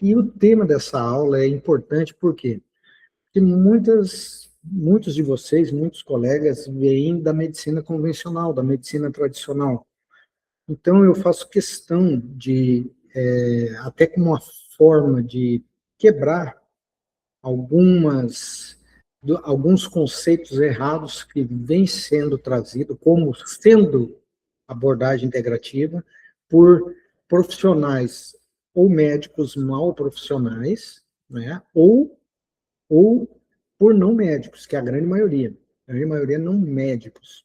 E o tema dessa aula é importante por quê? Porque muitos de vocês, muitos colegas, vêm da medicina convencional, da medicina tradicional. Então, eu faço questão de, até como uma forma de quebrar alguns conceitos errados que vêm sendo trazidos como sendo abordagem integrativa por profissionais ou médicos mal profissionais, né, ou por não médicos, que é a grande maioria não médicos.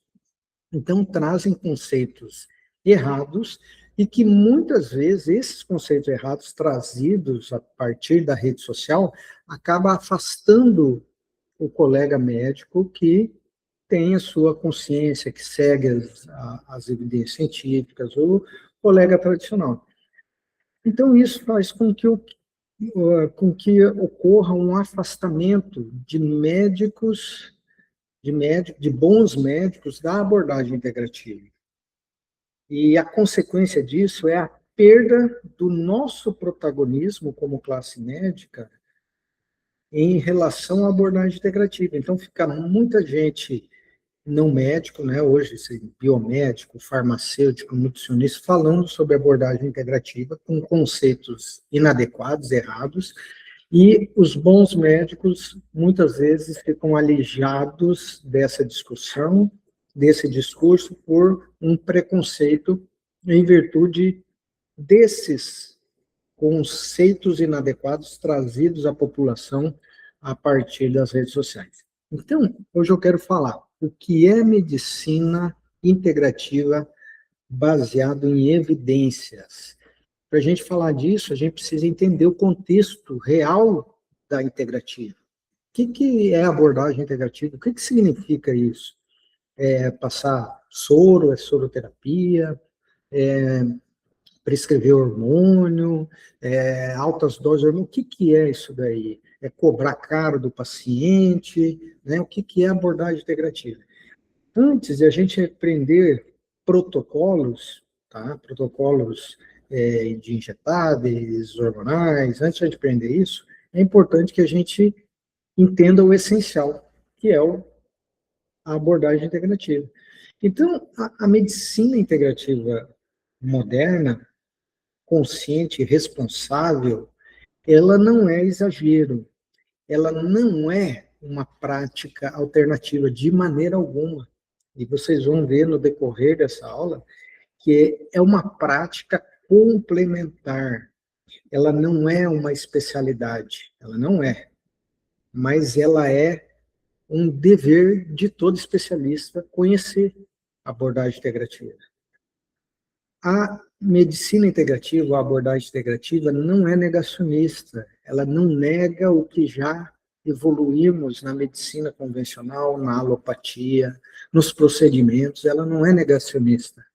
Então, trazem conceitos errados e que muitas vezes esses conceitos errados trazidos a partir da rede social acaba afastando o colega médico que tem a sua consciência, que segue as evidências científicas, ou colega tradicional. Então, isso faz com que ocorra um afastamento de médicos, de bons médicos da abordagem integrativa. E a consequência disso é a perda do nosso protagonismo como classe médica em relação à abordagem integrativa. Então, fica muita gente não médico, né, hoje, biomédico, farmacêutico, nutricionista, falando sobre abordagem integrativa com conceitos inadequados, errados, e os bons médicos, muitas vezes, ficam alijados dessa discussão, desse discurso, por um preconceito em virtude desses conceitos inadequados trazidos à população a partir das redes sociais. Então, hoje eu quero falar o que é medicina integrativa baseado em evidências. Para a gente falar disso, a gente precisa entender o contexto real da integrativa. O que é abordagem integrativa? O que significa isso? É passar soro, é soroterapia, prescrever hormônio, altas doses de hormônio, o que é isso daí? É cobrar caro do paciente, né? O que é abordagem integrativa? Antes de a gente aprender protocolos, tá? Protocolos de injetáveis, hormonais, antes de a gente aprender isso, é importante que a gente entenda o essencial, que é a abordagem integrativa. Então, a medicina integrativa moderna, consciente, responsável, ela não é exagero, ela não é uma prática alternativa de maneira alguma. E vocês vão ver no decorrer dessa aula que é uma prática complementar. Ela não é uma especialidade, ela não é, mas ela é um dever de todo especialista conhecer a abordagem integrativa. A medicina integrativa, a abordagem integrativa, não é negacionista, ela não nega o que já evoluímos na medicina convencional, na alopatia, nos procedimentos, ela não é negacionista.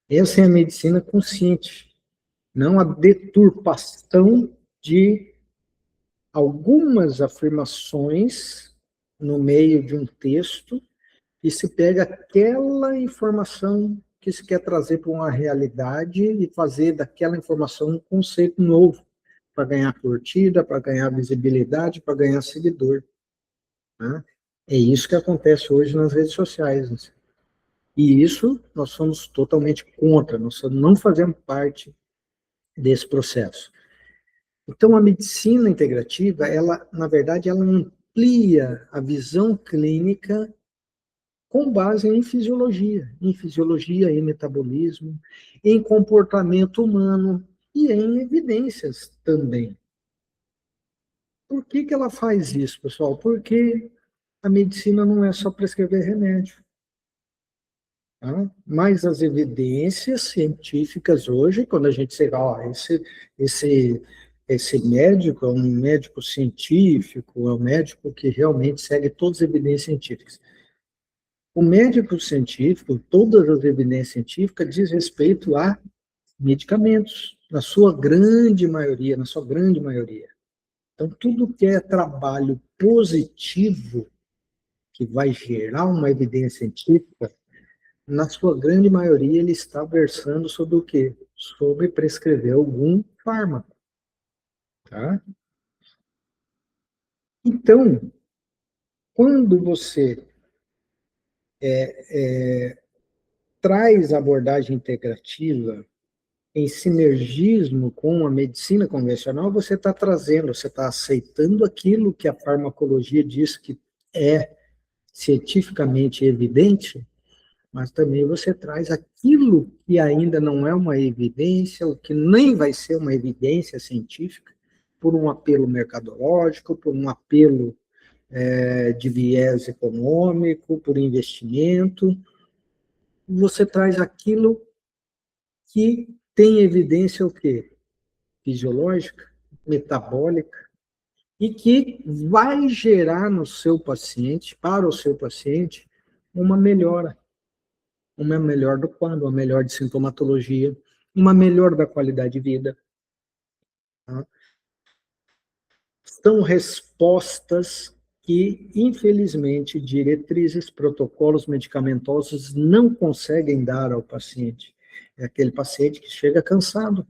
Essa é a medicina consciente, não a deturpação de algumas afirmações no meio de um texto e se pega aquela informação que se quer trazer para uma realidade e fazer daquela informação um conceito novo, para ganhar curtida, para ganhar visibilidade, para ganhar seguidor. Né? É isso que acontece hoje nas redes sociais. Né? E isso nós somos totalmente contra, nós não fazemos parte desse processo. Então, a medicina integrativa, ela, na verdade, ela amplia a visão clínica com base em fisiologia, em metabolismo, em comportamento humano e em evidências também. Por que ela faz isso, pessoal? Porque a medicina não é só prescrever remédio. Tá? Mas as evidências científicas hoje, quando a gente chega, ó, esse médico é um médico científico, é um médico que realmente segue todas as evidências científicas. O médico científico, todas as evidências científicas diz respeito a medicamentos, na sua grande maioria, na sua grande maioria. Então, tudo que é trabalho positivo, que vai gerar uma evidência científica, na sua grande maioria, ele está versando sobre o quê? Sobre prescrever algum fármaco. tá? Então, quando você traz a abordagem integrativa em sinergismo com a medicina convencional, você está trazendo, você está aceitando aquilo que a farmacologia diz que é cientificamente evidente, mas também você traz aquilo que ainda não é uma evidência, o que nem vai ser uma evidência científica, por um apelo mercadológico, por um apelo de viés econômico, por investimento. Você traz aquilo que tem evidência o quê? Fisiológica, metabólica, e que vai gerar no seu paciente, para o seu paciente, uma melhora. Uma melhor do quadro, uma melhor de sintomatologia, uma melhor da qualidade de vida. Tá? São respostas que, infelizmente, diretrizes, protocolos medicamentosos não conseguem dar ao paciente. É aquele paciente que chega cansado.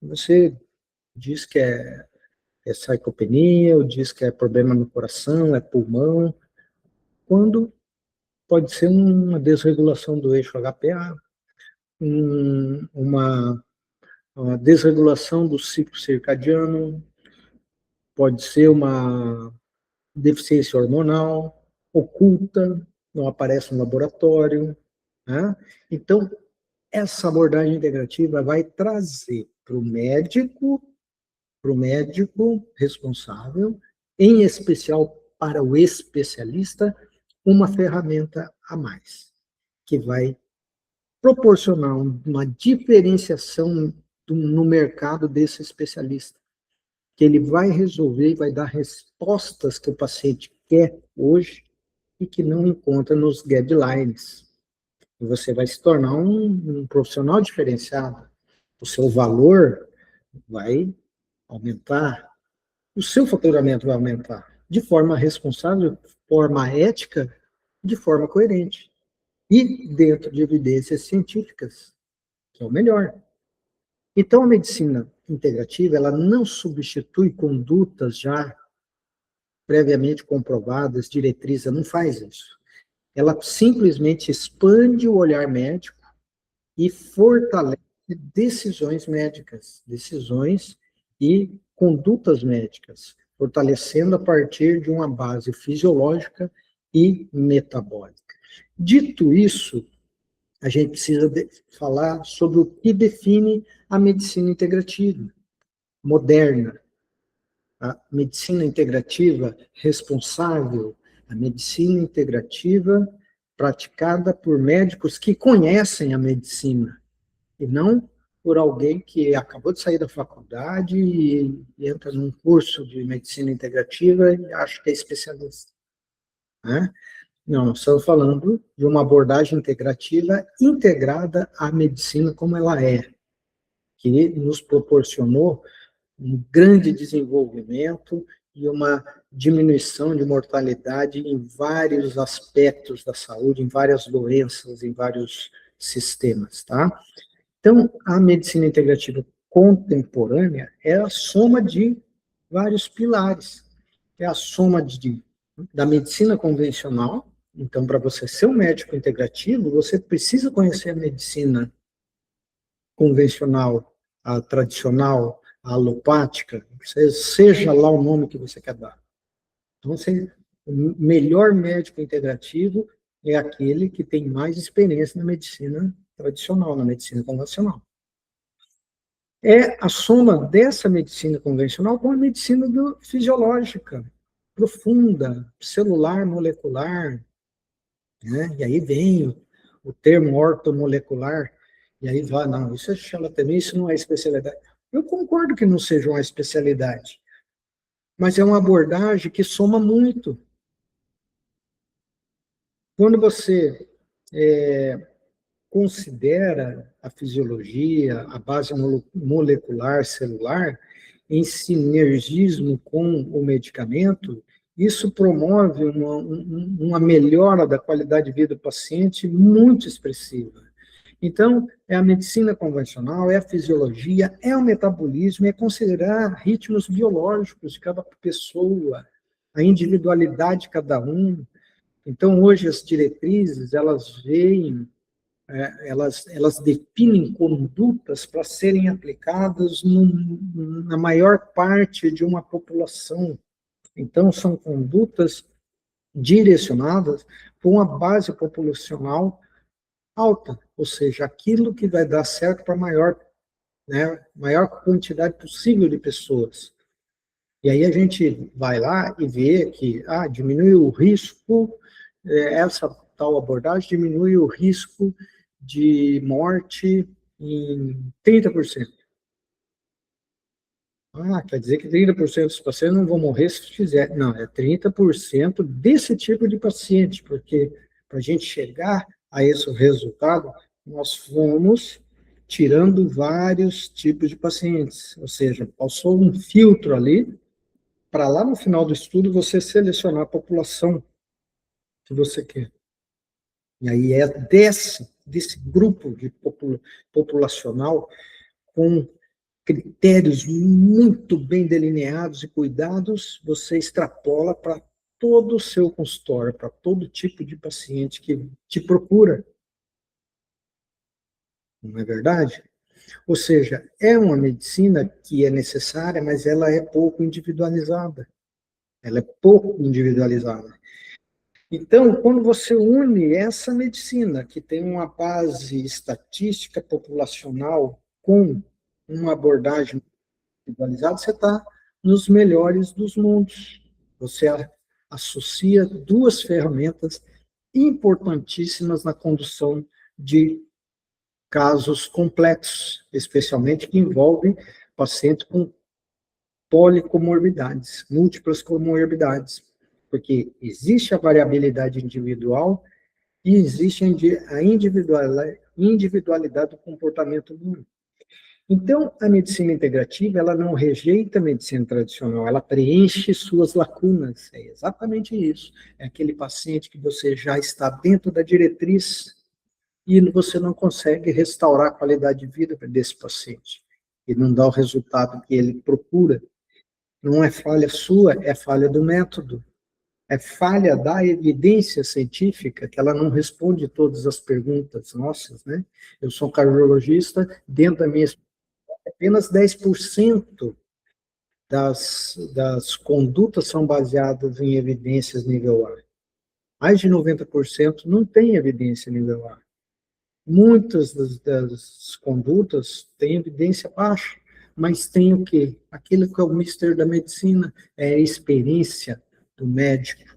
Você diz que é sarcopenia, ou diz que é problema no coração, é pulmão, quando pode ser uma desregulação do eixo HPA, uma desregulação do ciclo circadiano, pode ser uma deficiência hormonal oculta, não aparece no laboratório, né? Então, essa abordagem integrativa vai trazer para o médico responsável, em especial para o especialista, uma ferramenta a mais, que vai proporcionar uma diferenciação no mercado desse especialista, que ele vai resolver e vai dar respostas que o paciente quer hoje e que não encontra nos guidelines. E você vai se tornar um profissional diferenciado. O seu valor vai aumentar, o seu faturamento vai aumentar de forma responsável, de forma ética, de forma coerente. E dentro de evidências científicas, que é o melhor. Então, a medicina integrativa, ela não substitui condutas já previamente comprovadas, diretrizes, não faz isso. Ela simplesmente expande o olhar médico e fortalece decisões médicas, decisões e condutas médicas, fortalecendo a partir de uma base fisiológica e metabólica. Dito isso, a gente precisa falar sobre o que define a medicina integrativa, moderna. A medicina integrativa responsável, a medicina integrativa praticada por médicos que conhecem a medicina, e não por alguém que acabou de sair da faculdade e entra num curso de medicina integrativa e acha que é especialista. Né? Não, nós estamos falando de uma abordagem integrativa integrada à medicina como ela é, que nos proporcionou um grande desenvolvimento e uma diminuição de mortalidade em vários aspectos da saúde, em várias doenças, em vários sistemas, tá? Então, a medicina integrativa contemporânea é a soma de vários pilares. É a soma da medicina convencional. Então, para você ser um médico integrativo, você precisa conhecer a medicina convencional, a tradicional, a alopática, seja lá o nome que você quer dar. Então, o melhor médico integrativo é aquele que tem mais experiência na medicina tradicional, na medicina convencional. É a soma dessa medicina convencional com a medicina fisiológica, profunda, celular, molecular, né? E aí vem o termo ortomolecular, e aí vai, não, isso é charlatanismo, isso não é especialidade. Eu concordo que não seja uma especialidade, mas é uma abordagem que soma muito. Quando você considera a fisiologia, a base molecular, celular, em sinergismo com o medicamento, isso promove uma melhora da qualidade de vida do paciente muito expressiva. Então, é a medicina convencional, é a fisiologia, é o metabolismo, é considerar ritmos biológicos de cada pessoa, a individualidade de cada um. Então, hoje, as diretrizes, elas veem, elas definem condutas para serem aplicadas na maior parte de uma população. Então, são condutas direcionadas para uma base populacional alta, ou seja, aquilo que vai dar certo para a maior quantidade possível de pessoas. E aí a gente vai lá e vê que diminui o risco, essa tal abordagem diminui o risco de morte em 30%. Quer dizer que 30% dos pacientes não vão morrer se fizer. Não, é 30% desse tipo de paciente, porque para a gente chegar a esse resultado, nós fomos tirando vários tipos de pacientes, ou seja, passou um filtro ali, para lá no final do estudo você selecionar a população que você quer. E aí é desse grupo de populacional com critérios muito bem delineados e cuidados, você extrapola para todo o seu consultório, para todo tipo de paciente que te procura. Não é verdade? Ou seja, é uma medicina que é necessária, mas ela é pouco individualizada. Ela é pouco individualizada. Então, quando você une essa medicina, que tem uma base estatística populacional, com uma abordagem individualizada, você está nos melhores dos mundos. Você associa duas ferramentas importantíssimas na condução de casos complexos, especialmente que envolvem pacientes com policomorbidades, múltiplas comorbidades, porque existe a variabilidade individual e existe a individualidade do comportamento humano. Então, a medicina integrativa, ela não rejeita a medicina tradicional, ela preenche suas lacunas. É exatamente isso. É aquele paciente que você já está dentro da diretriz e você não consegue restaurar a qualidade de vida desse paciente. E não dá o resultado que ele procura. Não é falha sua, é falha do método. É falha da evidência científica, que ela não responde todas as perguntas nossas, né? Eu sou um cardiologista, dentro da minha apenas 10% das condutas são baseadas em evidências nível A. Mais de 90% não tem evidência nível A. Muitas das condutas têm evidência baixa, mas tem o quê? Aquilo que é o mistério da medicina, é a experiência do médico.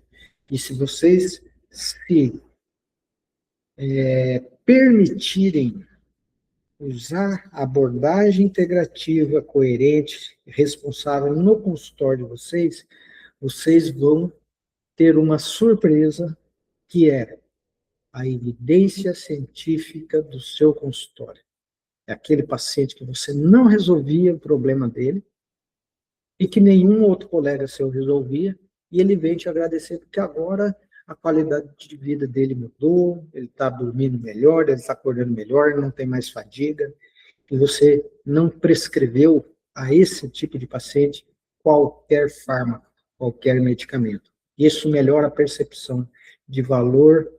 E se vocês se permitirem usar a abordagem integrativa, coerente, responsável no consultório de vocês, vocês vão ter uma surpresa, que é a evidência científica do seu consultório. É aquele paciente que você não resolvia o problema dele e que nenhum outro colega seu resolvia, e ele vem te agradecer porque agora a qualidade de vida dele mudou, ele está dormindo melhor, ele está acordando melhor, não tem mais fadiga, e você não prescreveu a esse tipo de paciente qualquer fármaco, qualquer medicamento. Isso melhora a percepção de valor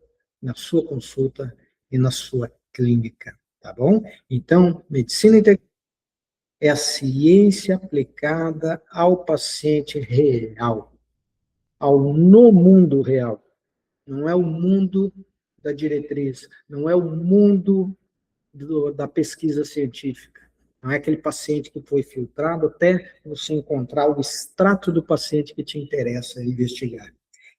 na sua consulta e na sua clínica, tá bom? Então, medicina integrativa é a ciência aplicada ao paciente real, no mundo real. Não é o mundo da diretriz, não é o mundo da pesquisa científica. Não é aquele paciente que foi filtrado até você encontrar o extrato do paciente que te interessa investigar.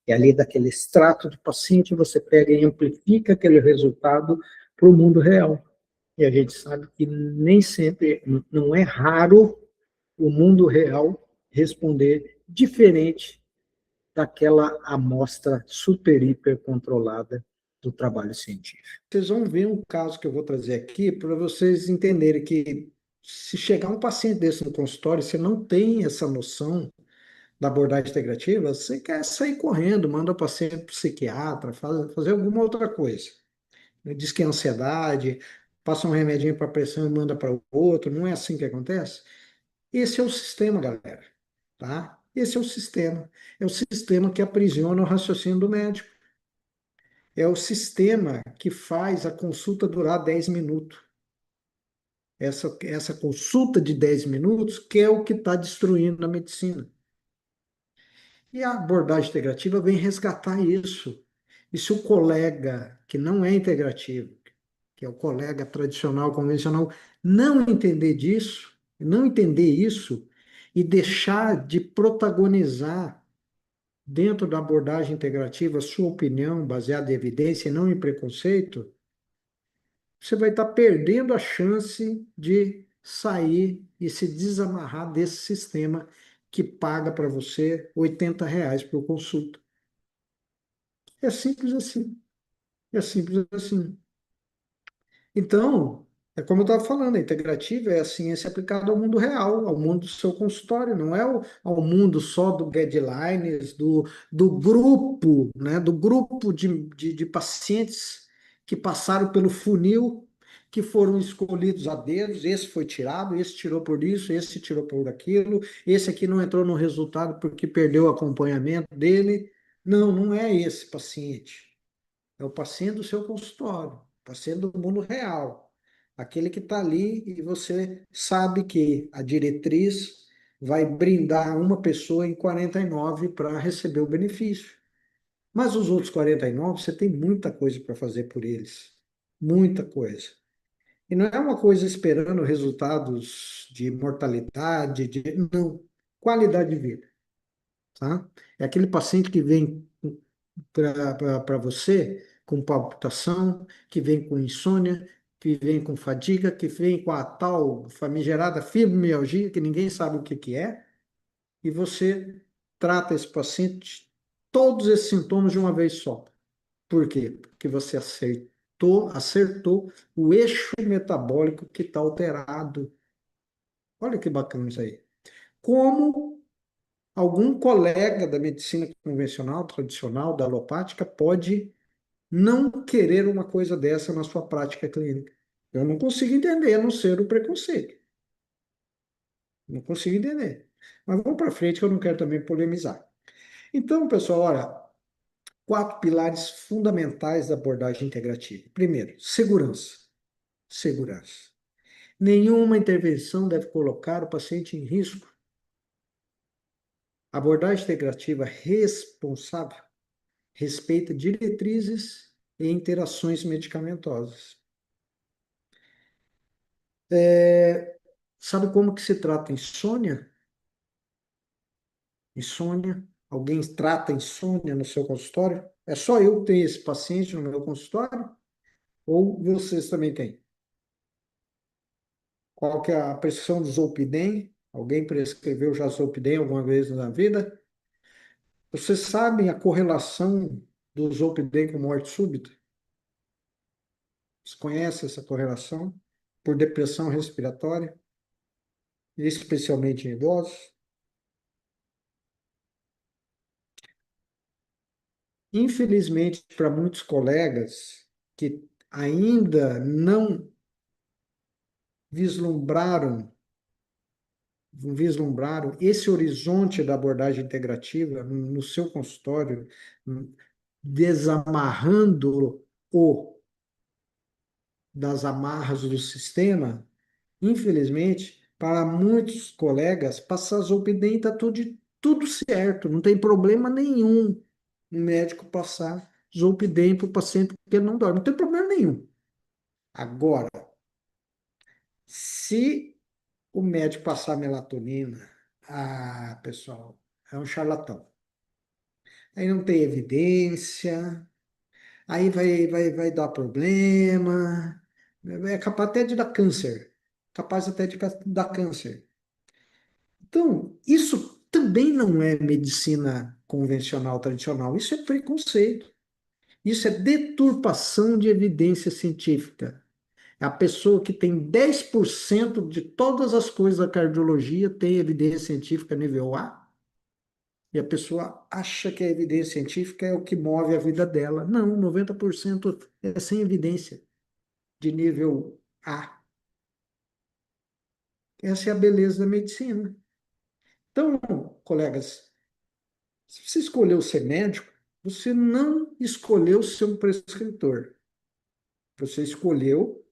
E ali daquele extrato do paciente você pega e amplifica aquele resultado para o mundo real. E a gente sabe que nem sempre, não é raro o mundo real responder diferente daquela amostra super, hiper controlada do trabalho científico. Vocês vão ver um caso que eu vou trazer aqui para vocês entenderem que se chegar um paciente desse no consultório, você não tem essa noção da abordagem integrativa, você quer sair correndo, manda o paciente para o psiquiatra, fazer alguma outra coisa. Diz que é ansiedade, passa um remedinho para pressão e manda para o outro. Não é assim que acontece? Esse é o sistema, galera, tá? Esse é o sistema. É o sistema que aprisiona o raciocínio do médico. É o sistema que faz a consulta durar 10 minutos. Essa consulta de 10 minutos que é o que está destruindo a medicina. E a abordagem integrativa vem resgatar isso. E se o colega que não é integrativo, que é o colega tradicional, convencional, não entender disso, não entender isso e deixar de protagonizar dentro da abordagem integrativa sua opinião baseada em evidência e não em preconceito, você vai estar perdendo a chance de sair e se desamarrar desse sistema que paga para você R$ 80 por consulta. É simples assim. É simples assim. Então, é como eu estava falando, a integrativa é a ciência aplicada ao mundo real, ao mundo do seu consultório, não é ao mundo só do guidelines, do grupo, né? Do grupo de pacientes que passaram pelo funil, que foram escolhidos a dedos, esse foi tirado, esse tirou por isso, esse tirou por aquilo, esse aqui não entrou no resultado porque perdeu o acompanhamento dele. Não, não é esse paciente. É o paciente do seu consultório, o paciente do mundo real. Aquele que está ali e você sabe que a diretriz vai brindar uma pessoa em 49 para receber o benefício. Mas os outros 49, você tem muita coisa para fazer por eles. Muita coisa. E não é uma coisa esperando resultados de mortalidade, não, qualidade de vida, tá? É aquele paciente que vem para você com palpitação, que vem com insônia, que vem com fadiga, que vem com a tal famigerada fibromialgia, que ninguém sabe o que que é, e você trata esse paciente, todos esses sintomas de uma vez só. Por quê? Porque você acertou o eixo metabólico que está alterado. Olha que bacana isso aí. Como algum colega da medicina convencional, tradicional, da alopática, pode não querer uma coisa dessa na sua prática clínica. Eu não consigo entender, a não ser o preconceito. Não consigo entender. Mas vamos para frente, que eu não quero também polemizar. Então, pessoal, olha, 4 pilares fundamentais da abordagem integrativa. Primeiro, segurança. Segurança. Nenhuma intervenção deve colocar o paciente em risco. A abordagem integrativa responsável respeita diretrizes e interações medicamentosas. Sabe como que se trata insônia? Insônia? Alguém trata insônia no seu consultório? É só eu que tenho esse paciente no meu consultório? Ou vocês também têm? Qual que é a prescrição do Zolpidem? Alguém prescreveu já Zolpidem alguma vez na vida? Vocês sabem a correlação do Zolpidem com morte súbita? Vocês conhecem essa correlação? Por depressão respiratória, especialmente em idosos? Infelizmente, para muitos colegas que ainda não vislumbraram, vislumbraram esse horizonte da abordagem integrativa no seu consultório, desamarrando-o das amarras do sistema, infelizmente, para muitos colegas, passar zolpidem está tudo certo, não tem problema nenhum o médico passar zolpidem para o paciente porque ele não dorme, não tem problema nenhum. Agora, se o médico passar melatonina, pessoal, é um charlatão. Aí não tem evidência, aí vai dar problema, é capaz até de dar câncer, capaz até de dar câncer. Então, isso também não é medicina convencional, tradicional, isso é preconceito, isso é deturpação de evidência científica. A pessoa que tem 10% de todas as coisas da cardiologia tem evidência científica nível A, e a pessoa acha que a evidência científica é o que move a vida dela. Não, 90% é sem evidência de nível A. Essa é a beleza da medicina. Então, colegas, se você escolheu ser médico, você não escolheu ser um prescritor. Você escolheu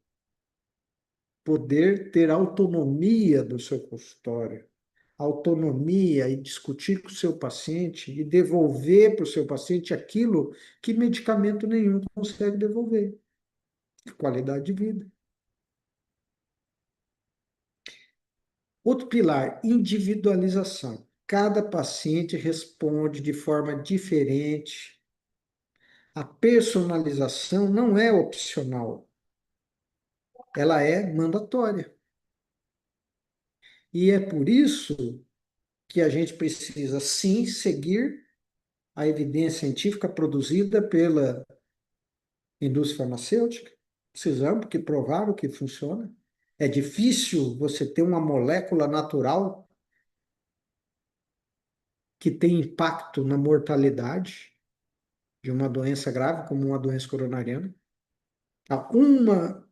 poder ter autonomia do seu consultório, autonomia e discutir com o seu paciente e devolver para o seu paciente aquilo que medicamento nenhum consegue devolver, qualidade de vida. Outro pilar, individualização. Cada paciente responde de forma diferente. A personalização não é opcional, ela é mandatória. E é por isso que a gente precisa, sim, seguir a evidência científica produzida pela indústria farmacêutica. Precisamos, porque provaram que funciona. É difícil você ter uma molécula natural que tem impacto na mortalidade de uma doença grave, como uma doença coronariana. Uma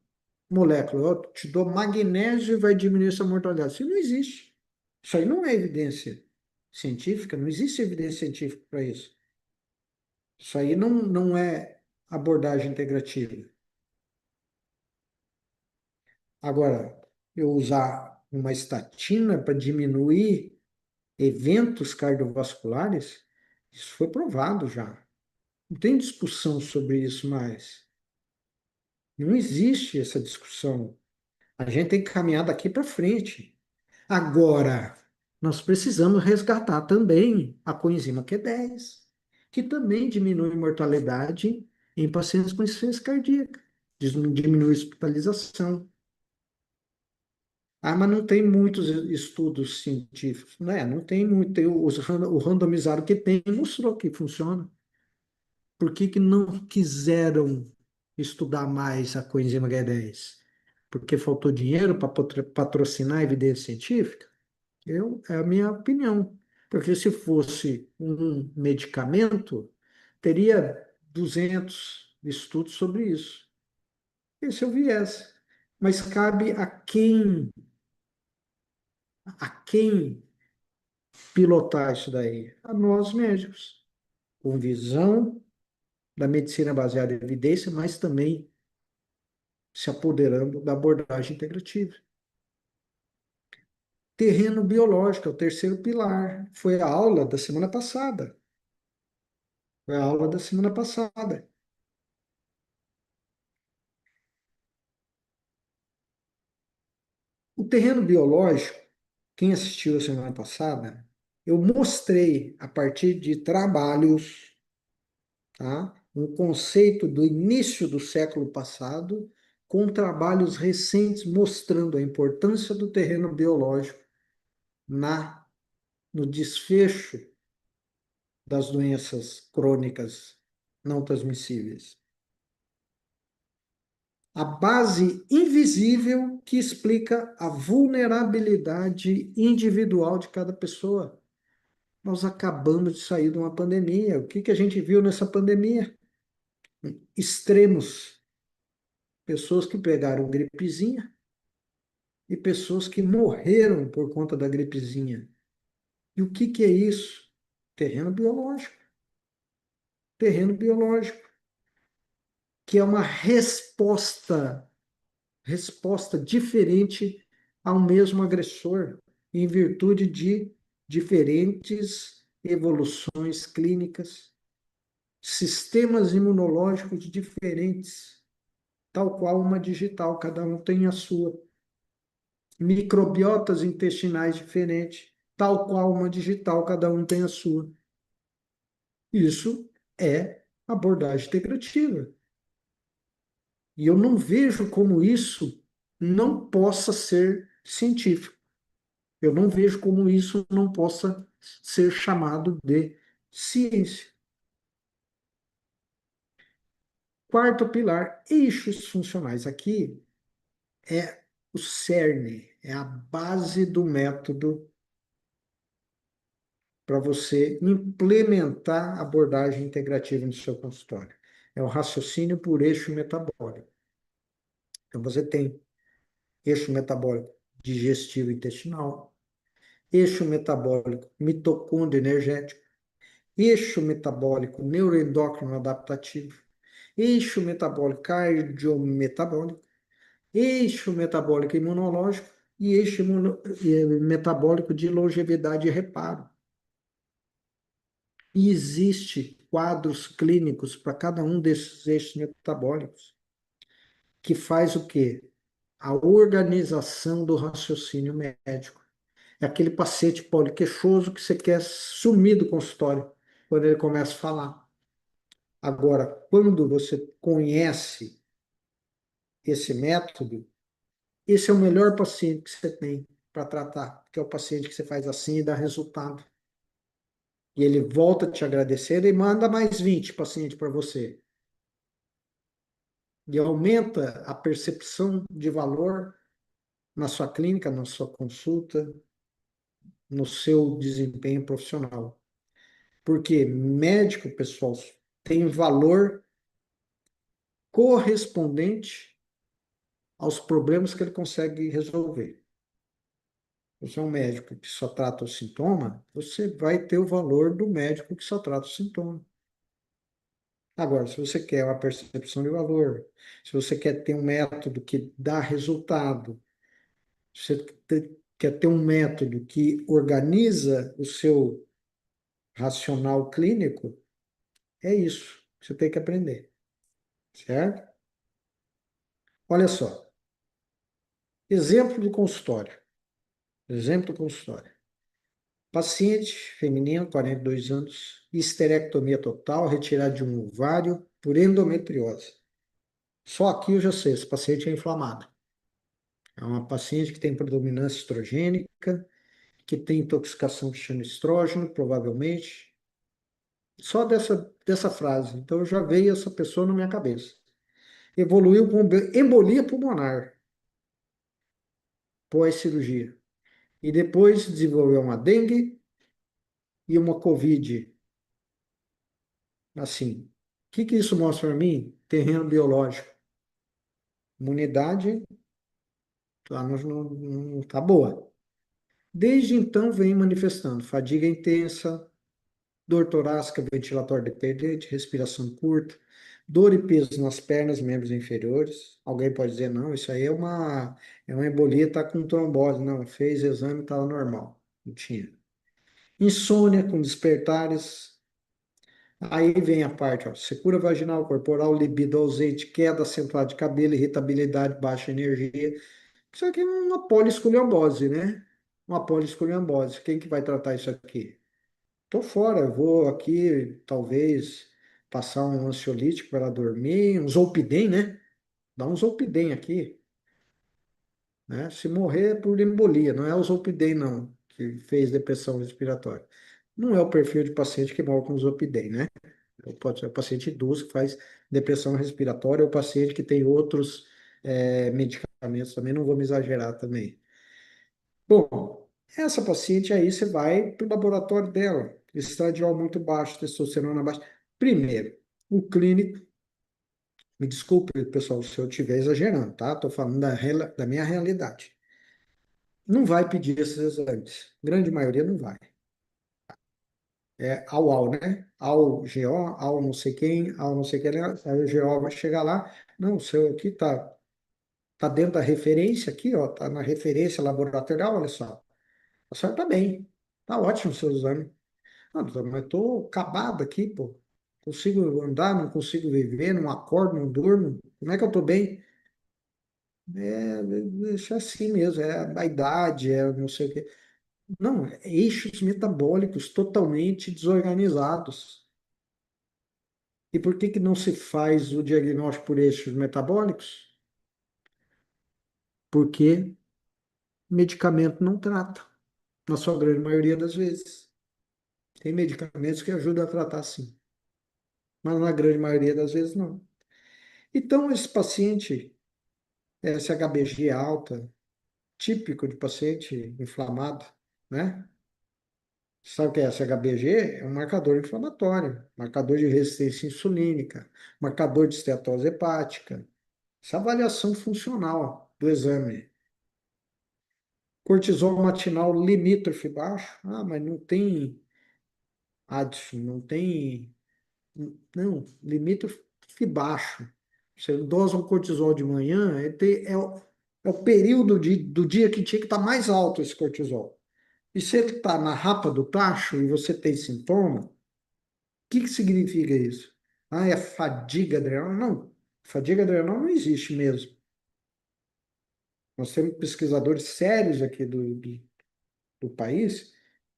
molécula, eu te dou magnésio e vai diminuir essa mortalidade. Isso não existe. Isso aí não é evidência científica, não existe evidência científica para isso. Isso aí não é abordagem integrativa. Agora, eu usar uma estatina para diminuir eventos cardiovasculares, isso foi provado já. Não tem discussão sobre isso mais. Não existe essa discussão. A gente tem que caminhar daqui para frente. Agora, nós precisamos resgatar também a coenzima Q10, que também diminui mortalidade em pacientes com insuficiência cardíaca, diminui hospitalização. Ah, mas não tem muitos estudos científicos. Não tem muito. O randomizado que tem mostrou que funciona. Por que que não quiseram estudar mais a coenzima Q10? Porque faltou dinheiro para patrocinar a evidência científica? É a minha opinião. Porque se fosse um medicamento, teria 200 estudos sobre isso. Esse é o viés. Mas cabe a quem pilotar isso daí? A nós médicos, com visão da medicina baseada em evidência, mas também se apoderando da abordagem integrativa. Terreno biológico é o terceiro pilar. Foi a aula da semana passada. Foi a aula da semana passada. O terreno biológico, quem assistiu a semana passada, eu mostrei a partir de trabalhos, tá? Um conceito do início do século passado, com trabalhos recentes mostrando a importância do terreno biológico no desfecho das doenças crônicas não transmissíveis. A base invisível que explica a vulnerabilidade individual de cada pessoa. Nós acabamos de sair de uma pandemia. O que que a gente viu nessa pandemia? Extremos. Pessoas que pegaram gripezinha e pessoas que morreram por conta da gripezinha. E o que que é isso? Terreno biológico. Terreno biológico, que é uma resposta diferente ao mesmo agressor, em virtude de diferentes evoluções clínicas, sistemas imunológicos diferentes, tal qual uma digital, cada um tem a sua. Microbiotas intestinais diferentes, tal qual uma digital, cada um tem a sua. Isso é abordagem integrativa. E eu não vejo como isso não possa ser científico. Eu não vejo como isso não possa ser chamado de ciência. Quarto pilar, eixos funcionais. Aqui é o cerne, é a base do método para você implementar a abordagem integrativa no seu consultório. É o raciocínio por eixo metabólico. Então, você tem eixo metabólico digestivo intestinal, eixo metabólico mitocôndrio energético, eixo metabólico neuroendócrino adaptativo, eixo metabólico cardiometabólico, eixo metabólico imunológico e eixo metabólico de longevidade e reparo. E existe quadros clínicos para cada um desses eixos metabólicos, que faz o quê? A organização do raciocínio médico. É aquele paciente poliqueixoso que você quer sumir do consultório quando ele começa a falar. Agora, quando você conhece esse método, esse é o melhor paciente que você tem para tratar, que é o paciente que você faz assim e dá resultado. E ele volta a te agradecer e manda mais 20 pacientes para você. E aumenta a percepção de valor na sua clínica, na sua consulta, no seu desempenho profissional. Porque médico, pessoal, tem valor correspondente aos problemas que ele consegue resolver. Você é um médico que só trata o sintoma, você vai ter o valor do médico que só trata o sintoma. Agora, se você quer uma percepção de valor, se você quer ter um método que dá resultado, se você quer ter um método que organiza o seu racional clínico, é isso que você tem que aprender, certo? Olha só, exemplo do consultório. Exemplo do consultório. Paciente feminino, 42 anos, histerectomia total, retirada de um ovário por endometriose. Só aqui eu já sei, esse paciente é inflamado. É uma paciente que tem predominância estrogênica, que tem intoxicação de estrógeno, provavelmente. Só dessa frase. Então já veio essa pessoa na minha cabeça. Evoluiu com embolia pulmonar pós-cirurgia. E depois desenvolveu uma dengue e uma COVID. Assim, o que isso mostra para mim? Terreno biológico. Imunidade lá não tá boa. Desde então vem manifestando fadiga intensa, dor torácica, ventilatória dependente, respiração curta, dor e peso nas pernas, membros inferiores. Alguém pode dizer, não, isso aí é uma embolia, está com trombose. Não, fez exame, estava normal. Não tinha. Insônia com despertares. Aí vem a parte, ó, secura vaginal, corporal, libido ausente, queda acentuada de cabelo, irritabilidade, baixa energia. Isso aqui é uma poliescoliambose, né? Uma poliescoliambose. Quem que vai tratar isso aqui? Tô fora, eu vou aqui, talvez, passar um ansiolítico para ela dormir, um Zolpidem, né? Dá um Zolpidem aqui, né? Se morrer é por embolia, não é o Zolpidem, não, que fez depressão respiratória. Não é o perfil de paciente que morre com Zolpidem, né? Pode ser o paciente idoso que faz depressão respiratória, ou o paciente que tem outros medicamentos também, não vamos exagerar também. Bom, essa paciente aí você vai para o laboratório dela, estradiol muito baixo, testosterona baixa. Primeiro, o clínico, me desculpe, pessoal, se eu estiver exagerando, tá? Estou falando da minha realidade. Não vai pedir esses exames. Grande maioria não vai. É ao, né? Ao GO, ao não sei quem, ao não sei quem, aí o GO vai chegar lá. Não, o seu aqui tá dentro da referência aqui, ó, tá na referência laboratorial, olha só. A senhora tá bem, tá ótimo o seu exame. Ah, doutor, mas estou acabado aqui, pô. Consigo andar, não consigo viver, não acordo, não durmo. Como é que eu estou bem? Isso é assim mesmo, é a idade, é não sei o quê. Não, é eixos metabólicos totalmente desorganizados. E por que que não se faz o diagnóstico por eixos metabólicos? Porque medicamento não trata, na sua grande maioria das vezes. Tem medicamentos que ajudam a tratar sim, mas na grande maioria das vezes não. Então, esse paciente, SHBG alta, típico de paciente inflamado, né? Sabe o que é SHBG? É um marcador inflamatório, marcador de resistência insulínica, marcador de estetose hepática. Essa é a avaliação funcional do exame. Cortisol matinal limítrofe baixo. Ah, mas não tem Addison, não tem. Não, limítrofe baixo. Você dosa um cortisol de manhã, é o período do dia que tinha que estar mais alto esse cortisol. E se ele está na rapa do tacho e você tem sintoma, o que significa isso? Ah, é fadiga adrenal? Não, fadiga adrenal não existe mesmo. Nós temos pesquisadores sérios aqui do país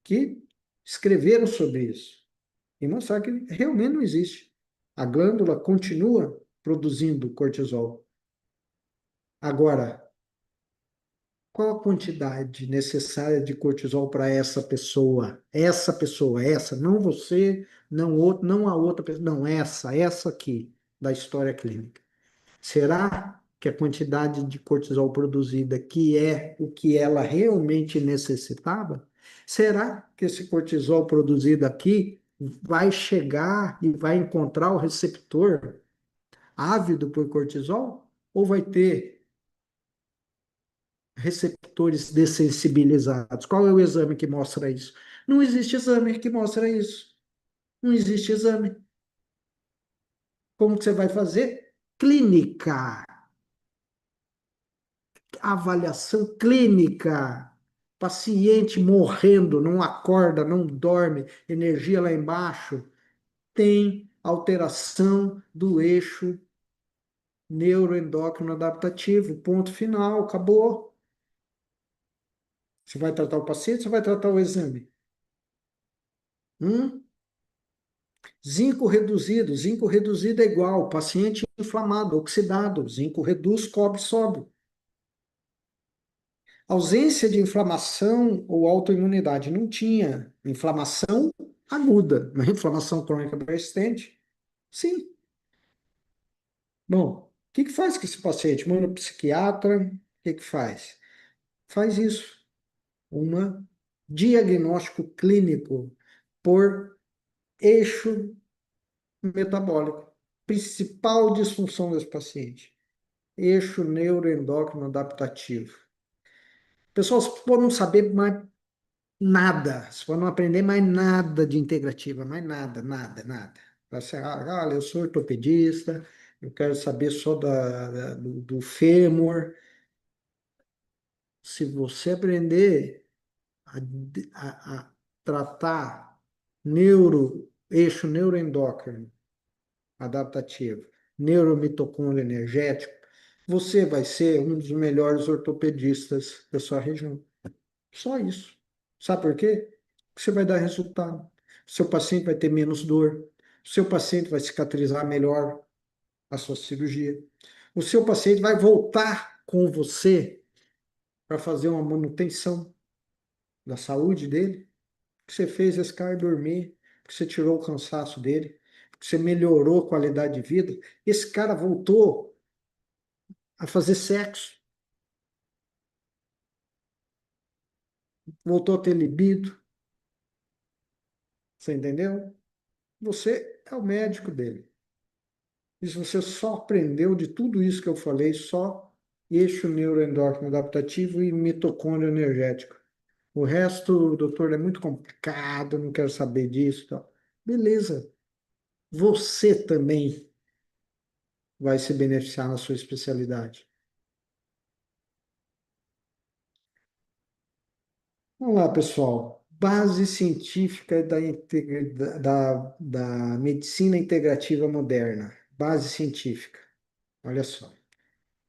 que escreveram sobre isso e mostraram que realmente não existe. A glândula continua produzindo cortisol. Agora, qual a quantidade necessária de cortisol para essa pessoa? Essa pessoa, essa, não você, não outro, não a outra pessoa, não, essa aqui da história clínica. Será que a quantidade de cortisol produzida que é o que ela realmente necessitava? Será que esse cortisol produzido aqui vai chegar e vai encontrar o receptor ávido por cortisol? Ou vai ter receptores dessensibilizados? Qual é o exame que mostra isso? Não existe exame que mostra isso. Não existe exame. Como que você vai fazer? Clínica. Avaliação clínica. Paciente morrendo, não acorda, não dorme, energia lá embaixo, tem alteração do eixo neuroendócrino adaptativo. Ponto final, acabou. Você vai tratar o paciente, você vai tratar o exame. Hum? Zinco reduzido é igual, paciente inflamado, oxidado, zinco reduz, cobre, sobe. Ausência de inflamação ou autoimunidade, não tinha. Inflamação aguda, mas inflamação crônica persistente, sim. Bom, o que faz com esse paciente? Manda no psiquiatra, o que faz? Faz isso, um diagnóstico clínico por eixo metabólico. Principal disfunção desse paciente, eixo neuroendócrino adaptativo. Pessoal, se for não saber mais nada, se for não aprender mais nada de integrativa, mais nada, nada, nada. Você, olha, eu sou ortopedista, eu quero saber só do fêmur. Se você aprender a tratar eixo neuroendócrino adaptativo, neuromitocôndrio energético, você vai ser um dos melhores ortopedistas da sua região. Só isso. Sabe por quê? Porque você vai dar resultado. Seu paciente vai ter menos dor. Seu paciente vai cicatrizar melhor a sua cirurgia. O seu paciente vai voltar com você para fazer uma manutenção da saúde dele. Que você fez esse cara dormir, que você tirou o cansaço dele, que você melhorou a qualidade de vida. Esse cara voltou a fazer sexo, voltou a ter libido. Você entendeu? Você é o médico dele. E se você só aprendeu de tudo isso que eu falei, só eixo neuroendócrino adaptativo e mitocôndrio energético. O resto, doutor, é muito complicado, não quero saber disso, tal. Beleza. Você também vai se beneficiar na sua especialidade. Vamos lá, pessoal. Base científica da medicina integrativa moderna. Base científica. Olha só.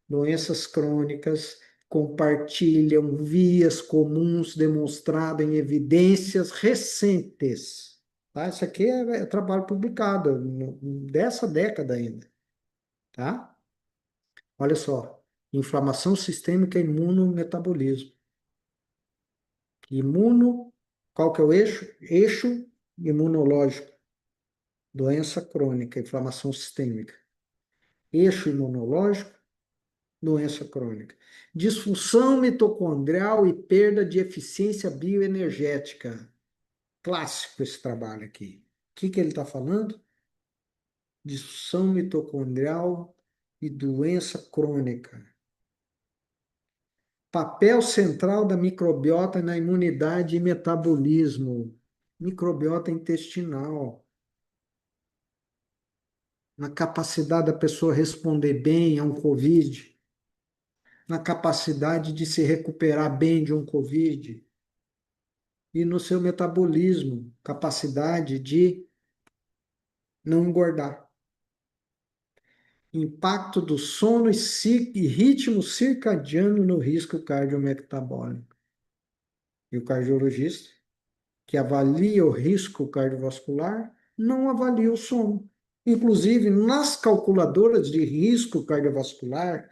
Doenças crônicas compartilham vias comuns demonstradas em evidências recentes. Tá? Isso aqui é trabalho publicado dessa década ainda. Tá? Olha só. Inflamação sistêmica e imunometabolismo. Imuno, qual que é o eixo? Eixo imunológico, doença crônica, inflamação sistêmica. Eixo imunológico, doença crônica. Disfunção mitocondrial e perda de eficiência bioenergética. Clássico esse trabalho aqui. O que ele está falando? Disfunção mitocondrial e doença crônica. Papel central da microbiota na imunidade e metabolismo. Microbiota intestinal. Na capacidade da pessoa responder bem a um COVID. Na capacidade de se recuperar bem de um COVID. E no seu metabolismo. Capacidade de não engordar. Impacto do sono e ritmo circadiano no risco cardiometabólico. E o cardiologista, que avalia o risco cardiovascular, não avalia o sono. Inclusive, nas calculadoras de risco cardiovascular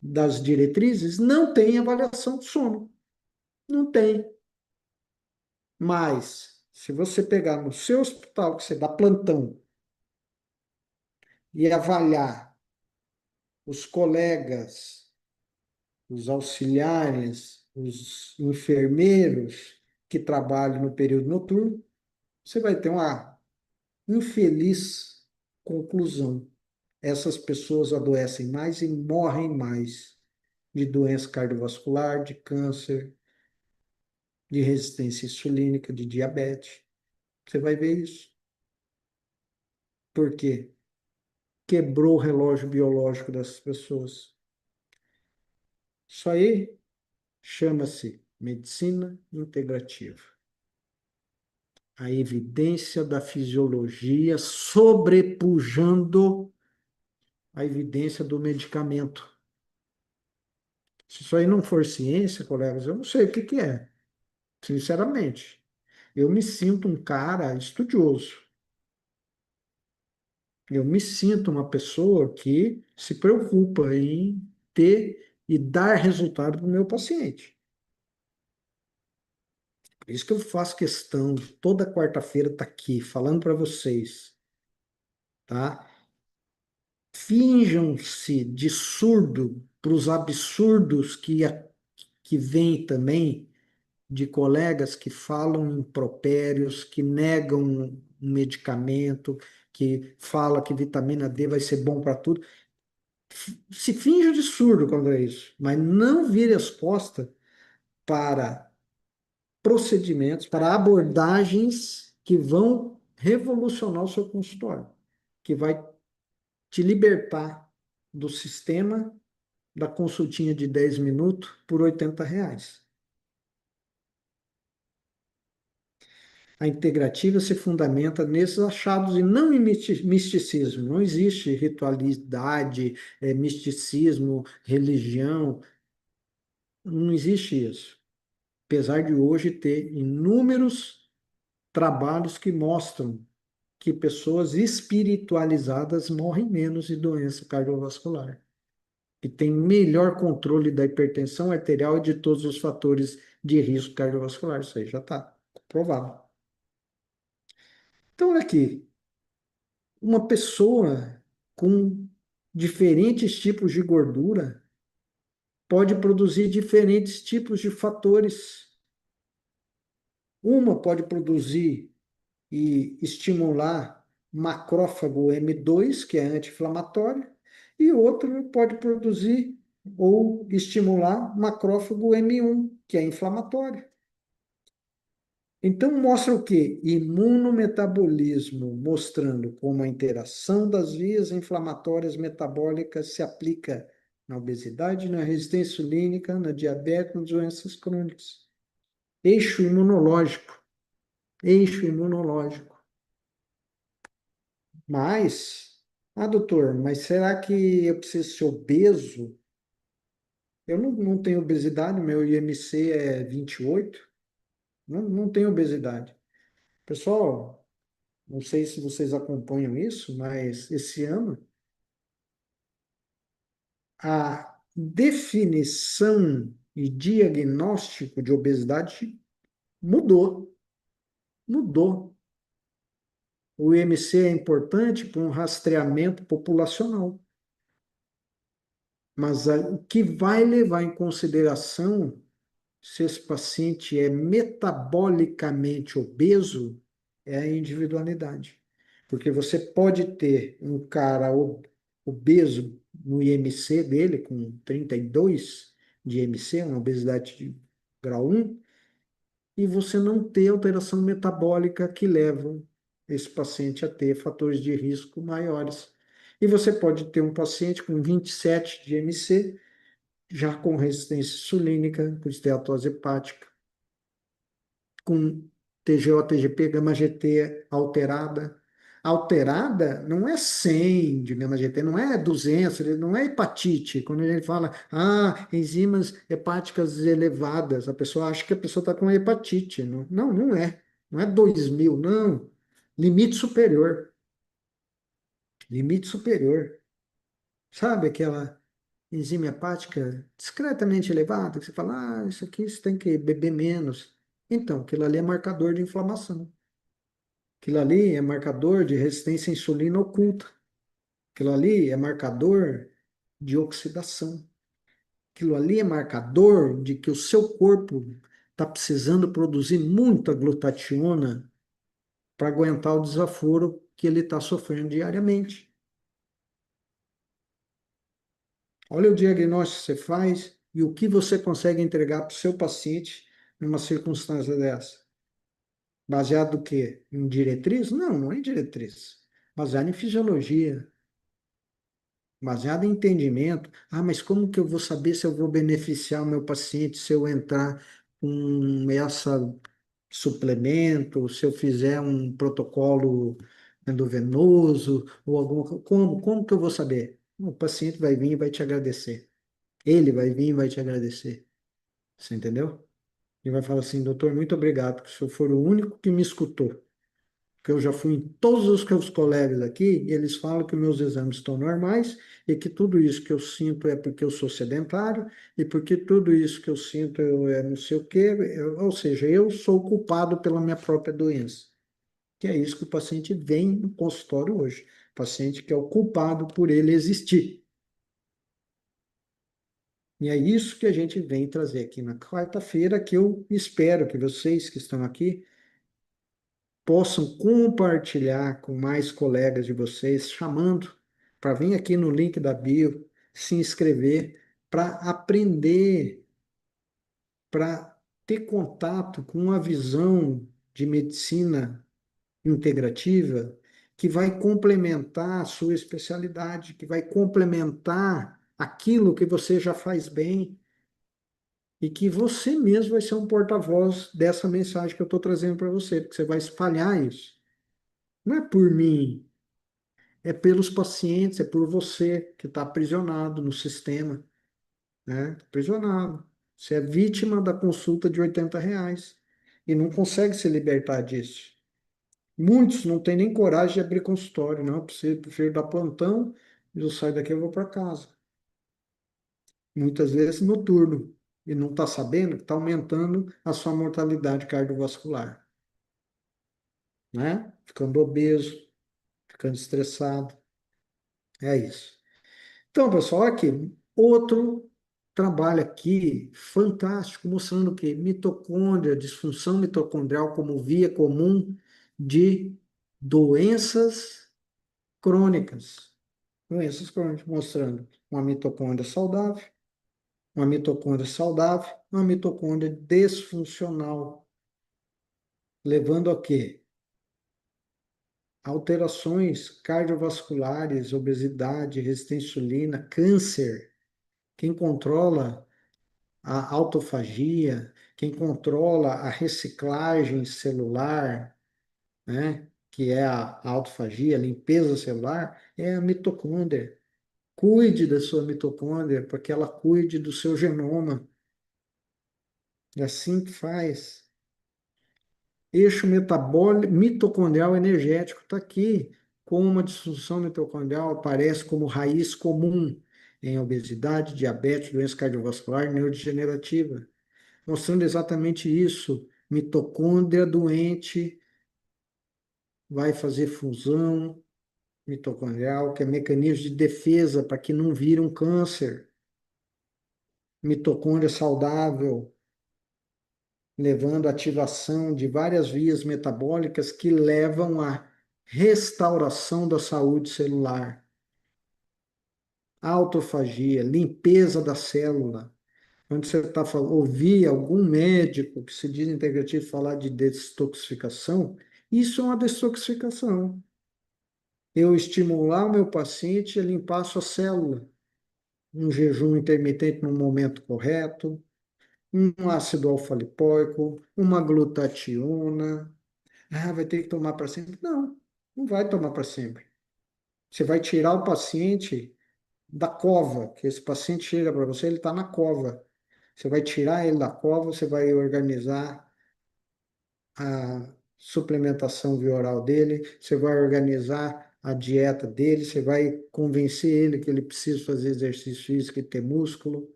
das diretrizes, não tem avaliação de sono. Não tem. Mas, se você pegar no seu hospital, que você dá plantão, e avaliar os colegas, os auxiliares, os enfermeiros que trabalham no período noturno, você vai ter uma infeliz conclusão. Essas pessoas adoecem mais e morrem mais de doença cardiovascular, de câncer, de resistência insulínica, de diabetes. Você vai ver isso. Por quê? Quebrou o relógio biológico dessas pessoas. Isso aí chama-se medicina integrativa. A evidência da fisiologia sobrepujando a evidência do medicamento. Se isso aí não for ciência, colegas, eu não sei o que que é, sinceramente. Eu me sinto um cara estudioso. Eu me sinto uma pessoa que se preocupa em ter e dar resultado para o meu paciente. Por isso que eu faço questão de toda quarta-feira estar aqui falando para vocês, tá? Finjam-se de surdo para os absurdos que vêm também de colegas que falam impropérios, que negam um medicamento, que fala que vitamina D vai ser bom para tudo. Se finja de surdo quando é isso, mas não vire as costas para procedimentos, para abordagens que vão revolucionar o seu consultório, que vai te libertar do sistema da consultinha de 10 minutos por R$ 80. A integrativa se fundamenta nesses achados e não em misticismo. Não existe ritualidade, misticismo, religião. Não existe isso. Apesar de hoje ter inúmeros trabalhos que mostram que pessoas espiritualizadas morrem menos de doença cardiovascular, que tem melhor controle da hipertensão arterial e de todos os fatores de risco cardiovascular. Isso aí já está comprovado. Então, olha aqui, uma pessoa com diferentes tipos de gordura pode produzir diferentes tipos de fatores. Uma pode produzir e estimular macrófago M2, que é anti-inflamatório, e outra pode produzir ou estimular macrófago M1, que é inflamatório. Então, mostra o quê? Imunometabolismo, mostrando como a interação das vias inflamatórias metabólicas se aplica na obesidade, na resistência insulínica, na diabetes, nas doenças crônicas. Eixo imunológico. Eixo imunológico. Doutor, mas será que eu preciso ser obeso? Eu não tenho obesidade, meu IMC é 28. Não tenho obesidade. Pessoal, não sei se vocês acompanham isso, mas esse ano a definição e diagnóstico de obesidade mudou. Mudou. O IMC é importante para um rastreamento populacional. Mas o que vai levar em consideração se esse paciente é metabolicamente obeso é a individualidade. Porque você pode ter um cara obeso no IMC dele, com 32, de MC, uma obesidade de grau 1, e você não ter alteração metabólica que levam esse paciente a ter fatores de risco maiores. E você pode ter um paciente com 27 de MC, já com resistência insulínica, com esteatose hepática, com TGO, TGP, gama-GT alterada. Alterada não é 100 de gama-GT, não é 200, não é hepatite. Quando a gente fala, enzimas hepáticas elevadas, a pessoa acha que a pessoa está com hepatite. Não, não, não é. Não é 2000, não. Limite superior. Limite superior. Sabe aquela enzima hepática discretamente elevada, que você fala, isso aqui você tem que beber menos. Então, aquilo ali é marcador de inflamação. Aquilo ali é marcador de resistência à insulina oculta. Aquilo ali é marcador de oxidação. Aquilo ali é marcador de que o seu corpo está precisando produzir muita glutationa para aguentar o desaforo que ele está sofrendo diariamente. Olha o diagnóstico que você faz e o que você consegue entregar para o seu paciente numa circunstância dessa. Baseado no quê? Em diretriz? Não, não é em diretriz. Baseado em fisiologia, baseado em entendimento. Mas como que eu vou saber se eu vou beneficiar o meu paciente se eu entrar com essa suplemento, se eu fizer um protocolo endovenoso ou alguma coisa? Como que eu vou saber? O paciente vai vir e vai te agradecer. Ele vai vir e vai te agradecer. Você entendeu? E vai falar assim, doutor, muito obrigado, porque o senhor foi o único que me escutou. Porque eu já fui em todos os meus colegas aqui, e eles falam que meus exames estão normais, e que tudo isso que eu sinto é porque eu sou sedentário, e porque tudo isso que eu sinto é não sei o quê, ou seja, eu sou culpado pela minha própria doença. Que é isso que o paciente vem no consultório hoje. O paciente que é o culpado por ele existir. E é isso que a gente vem trazer aqui na quarta-feira, que eu espero que vocês que estão aqui possam compartilhar com mais colegas de vocês, chamando para vir aqui no link da bio, se inscrever, para aprender, para ter contato com uma visão de medicina integrativa que vai complementar a sua especialidade, que vai complementar aquilo que você já faz bem e que você mesmo vai ser um porta-voz dessa mensagem que eu estou trazendo para você, porque você vai espalhar isso. Não é por mim, é pelos pacientes, é por você que está aprisionado no sistema, né? Aprisionado. Você é vítima da consulta de R$ 80 e não consegue se libertar disso. Muitos não têm nem coragem de abrir consultório, não. Eu prefiro dar plantão, eu saio daqui e vou para casa. Muitas vezes noturno, e não está sabendo que está aumentando a sua mortalidade cardiovascular, né? Ficando obeso, ficando estressado. É isso. Então, pessoal, aqui, outro trabalho aqui fantástico, mostrando o quê? Mitocôndria, disfunção mitocondrial como via comum de doenças crônicas. Doenças crônicas, mostrando uma mitocôndria saudável, uma mitocôndria disfuncional, levando a quê? Alterações cardiovasculares, obesidade, resistência à insulina, câncer. Quem controla a autofagia, quem controla a reciclagem celular, né, que é a autofagia, a limpeza celular, é a mitocôndria. Cuide da sua mitocôndria para que ela cuide do seu genoma. É assim que faz. Eixo metabólico, mitocondrial energético está aqui. Como uma disfunção mitocondrial aparece como raiz comum em obesidade, diabetes, doença cardiovascular e neurodegenerativa, mostrando exatamente isso. Mitocôndria doente vai fazer fusão mitocondrial, que é mecanismo de defesa para que não vire um câncer. Mitocôndria saudável, levando à ativação de várias vias metabólicas que levam à restauração da saúde celular. Autofagia, limpeza da célula. Quando você está ouvir algum médico que se diz integrativo falar de detoxificação, isso é uma detoxificação. Eu estimular o meu paciente a limpar a sua célula, um jejum intermitente no momento correto, um ácido alfa-lipoico, uma glutationa. Ah, vai ter que tomar para sempre? Não, não vai tomar para sempre. Você vai tirar o paciente da cova, que esse paciente chega para você, ele está na cova. Você vai tirar ele da cova, você vai organizar a suplementação via oral dele, você vai organizar a dieta dele, você vai convencer ele que ele precisa fazer exercício físico e ter músculo,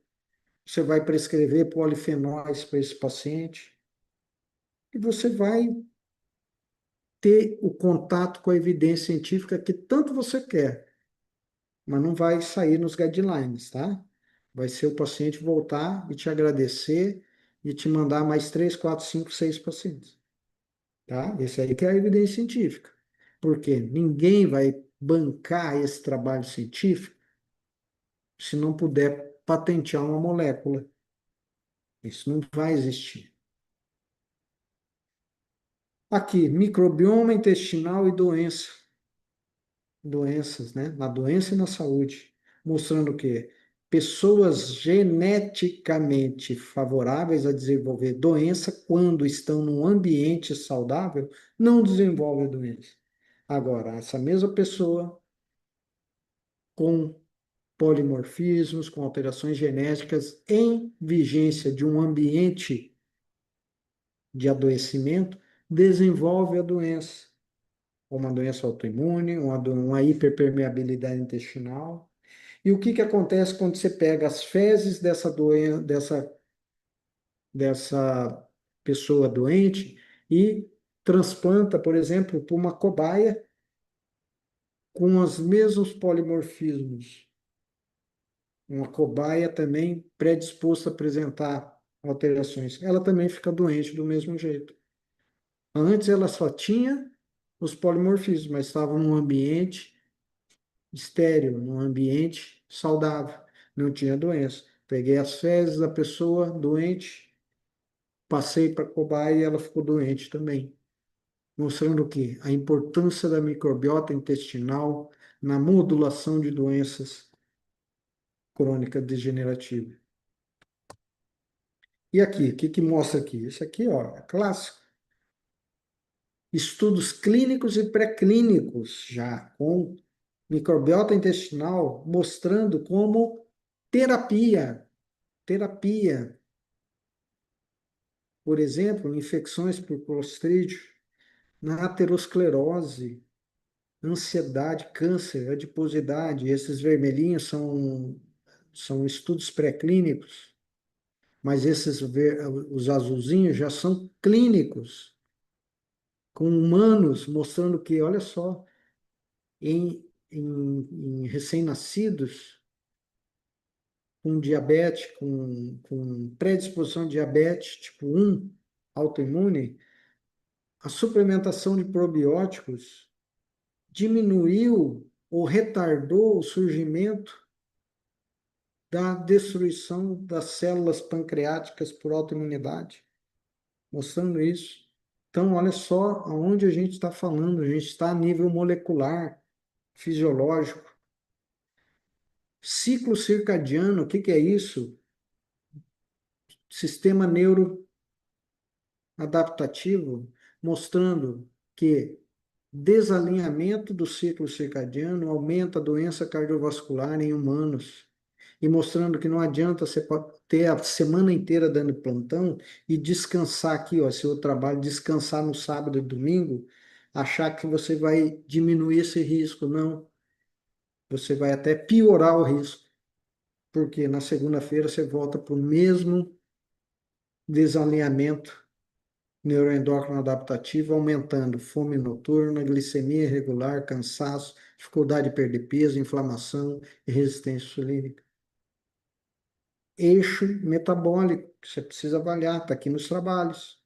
você vai prescrever polifenóis para esse paciente e você vai ter o contato com a evidência científica que tanto você quer, mas não vai sair nos guidelines, tá? Vai ser o paciente voltar e te agradecer e te mandar mais 3, 4, 5, 6 pacientes. Tá? Esse aí que é a evidência científica. Porque ninguém vai bancar esse trabalho científico se não puder patentear uma molécula. Isso não vai existir. Aqui, microbioma intestinal e doença. Doenças, né? Na doença e na saúde. Mostrando que pessoas geneticamente favoráveis a desenvolver doença, quando estão num ambiente saudável, não desenvolvem doença. Agora, essa mesma pessoa com polimorfismos, com alterações genéticas em vigência de um ambiente de adoecimento, desenvolve a doença, uma doença autoimune, uma hiperpermeabilidade intestinal. E o que que acontece quando você pega as fezes dessa pessoa doente e transplanta, por exemplo, para uma cobaia com os mesmos polimorfismos? Uma cobaia também predisposta a apresentar alterações. Ela também fica doente do mesmo jeito. Antes ela só tinha os polimorfismos, mas estava num ambiente estéril, num ambiente saudável, não tinha doença. Peguei as fezes da pessoa doente, passei para a cobaia e ela ficou doente também. Mostrando o quê? A importância da microbiota intestinal na modulação de doenças crônicas degenerativas. E aqui, o que que mostra aqui? Isso aqui, ó, é clássico. Estudos clínicos e pré-clínicos já com microbiota intestinal mostrando como terapia, por exemplo, infecções por Clostridium, na aterosclerose, ansiedade, câncer, adiposidade. Esses vermelhinhos são estudos pré-clínicos, mas os azulzinhos já são clínicos, com humanos, mostrando que, olha só, em recém-nascidos, com diabetes, com predisposição de diabetes tipo 1, autoimune, a suplementação de probióticos diminuiu ou retardou o surgimento da destruição das células pancreáticas por autoimunidade, mostrando isso. Então, olha só aonde a gente está falando, a gente está a nível molecular, fisiológico. Ciclo circadiano, o que que é isso? Sistema neuroadaptativo, mostrando que desalinhamento do ciclo circadiano aumenta a doença cardiovascular em humanos. E mostrando que não adianta você ter a semana inteira dando plantão e descansar aqui, ó, seu trabalho, descansar no sábado e domingo, achar que você vai diminuir esse risco. Não, você vai até piorar o risco, porque na segunda-feira você volta para o mesmo desalinhamento neuroendócrino adaptativo, aumentando fome noturna, glicemia irregular, cansaço, dificuldade de perder peso, inflamação e resistência insulínica. Eixo metabólico, que você precisa avaliar, está aqui nos trabalhos.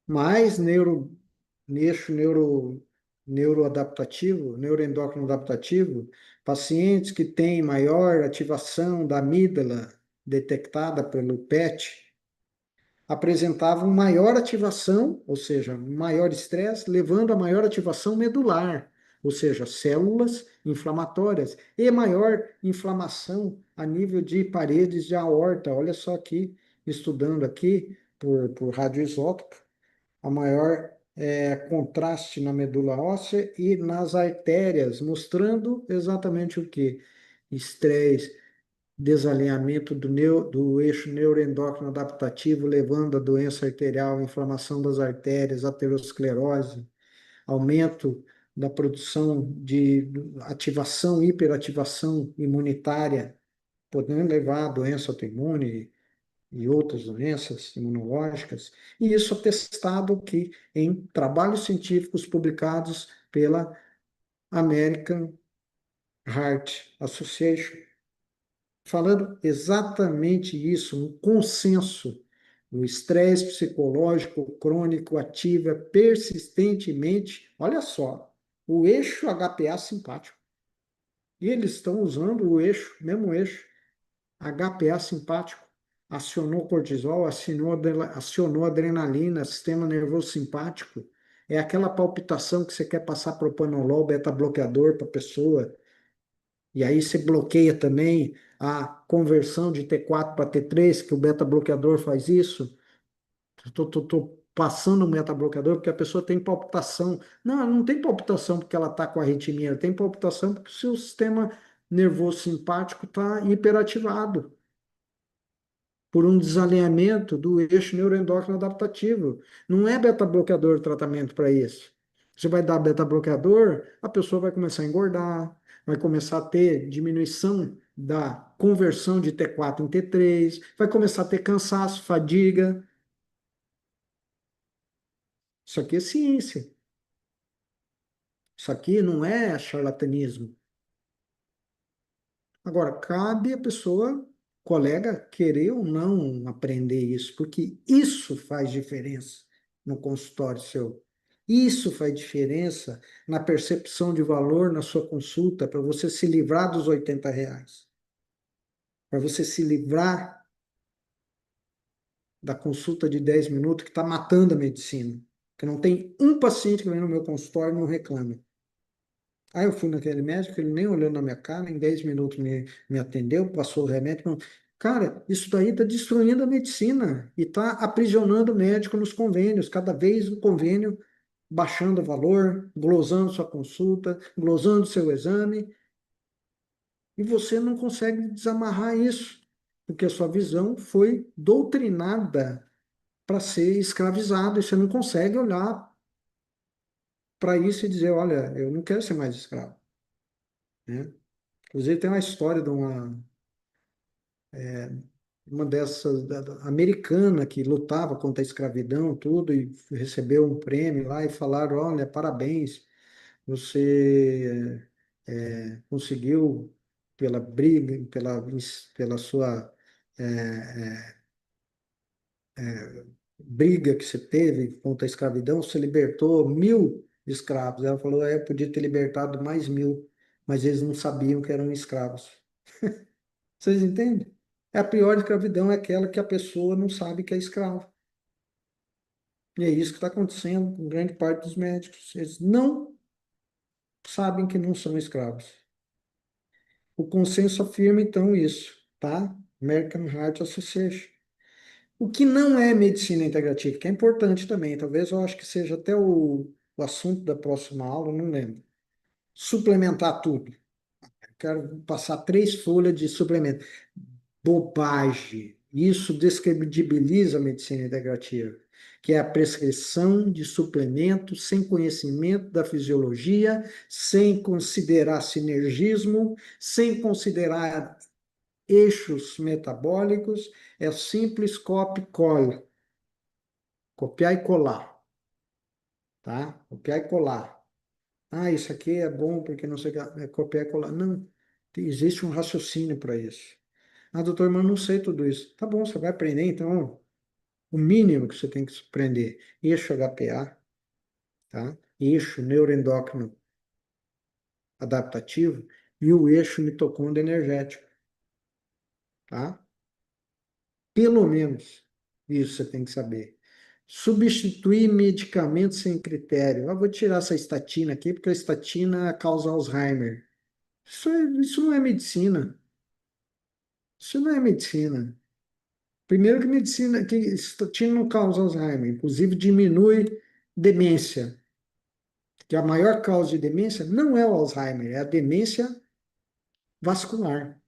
Mais neuroadaptativo, neuroendócrino adaptativo, pacientes que têm maior ativação da amígdala, detectada pelo PET, apresentavam maior ativação, ou seja, maior estresse, levando a maior ativação medular, ou seja, células inflamatórias, e maior inflamação a nível de paredes de aorta. Olha só aqui, estudando aqui por radioisótopo, a maior contraste na medula óssea e nas artérias, mostrando exatamente o que? Estresse, desalinhamento do eixo neuroendócrino adaptativo, levando a doença arterial, inflamação das artérias, aterosclerose, aumento da produção de ativação, hiperativação imunitária, podendo levar a doença autoimune e outras doenças imunológicas, e isso atestado aqui em trabalhos científicos publicados pela American Heart Association, falando exatamente isso, um consenso. O estresse psicológico crônico ativa persistentemente, olha só, o eixo HPA simpático. E eles estão usando o eixo, mesmo eixo, HPA simpático. Acionou cortisol, acionou adrenalina, sistema nervoso simpático. É aquela palpitação que você quer passar propanolol, beta-bloqueador para a pessoa, e aí você bloqueia também a conversão de T4 para T3, que o beta-bloqueador faz isso. Estou passando o beta-bloqueador porque a pessoa tem palpitação. Não, ela não tem palpitação porque ela está com arritmia, ela tem palpitação porque o seu sistema nervoso simpático está hiperativado por um desalinhamento do eixo neuroendócrino adaptativo. Não é beta-bloqueador o tratamento para isso. Você vai dar beta-bloqueador, a pessoa vai começar a engordar, vai começar a ter diminuição da conversão de T4 em T3, vai começar a ter cansaço, fadiga. Isso aqui é ciência. Isso aqui não é charlatanismo. Agora, cabe a pessoa, colega, querer ou não aprender isso, porque isso faz diferença no consultório seu. Isso faz diferença na percepção de valor na sua consulta, para você se livrar dos R$ 80, para você se livrar da consulta de 10 minutos que está matando a medicina. Que não tem um paciente que vem no meu consultório e não reclama. Aí eu fui naquele médico, ele nem olhou na minha cara, em 10 minutos me atendeu, passou o remédio. Falou, cara, isso daí está destruindo a medicina e está aprisionando o médico nos convênios, cada vez o convênio baixando o valor, glosando sua consulta, glosando seu exame, e você não consegue desamarrar isso, porque a sua visão foi doutrinada para ser escravizado, e você não consegue olhar para isso e dizer, olha, eu não quero ser mais escravo, né? Inclusive tem uma história de uma dessas americana que lutava contra a escravidão, tudo, e recebeu um prêmio lá e falaram, olha, parabéns, você conseguiu pela briga, pela sua é, é, briga que você teve contra a escravidão, você libertou 1.000 escravos. Ela falou, eu podia ter libertado mais 1.000, mas eles não sabiam que eram escravos. Vocês entendem? A pior escravidão é aquela que a pessoa não sabe que é escravo. E é isso que está acontecendo com grande parte dos médicos. Eles não sabem que não são escravos. O consenso afirma, então, isso, tá? American Heart Association. O que não é medicina integrativa, que é importante também, talvez eu acho que seja até o assunto da próxima aula, não lembro. Suplementar tudo. Quero passar 3 folhas de suplemento. Bobagem. Isso descredibiliza a medicina integrativa, que é a prescrição de suplementos sem conhecimento da fisiologia, sem considerar sinergismo, sem considerar eixos metabólicos, é simples copy-cola, copiar e colar, tá? Copiar e colar. Ah, isso aqui é bom porque não sei o que, é copiar e colar. Não, existe um raciocínio para isso. Ah, doutor, mas eu não sei tudo isso. Tá bom, você vai aprender, então, o mínimo que você tem que aprender. Eixo HPA, tá? Eixo neuroendócrino adaptativo e o eixo mitocôndrio energético, tá? Pelo menos isso você tem que saber. Substituir medicamentos sem critério. Eu vou tirar essa estatina aqui, porque a estatina causa Alzheimer. Isso não é medicina. Isso não é medicina. Primeiro que medicina, que estatina não causa Alzheimer, inclusive diminui demência, que a maior causa de demência não é o Alzheimer, é a demência vascular,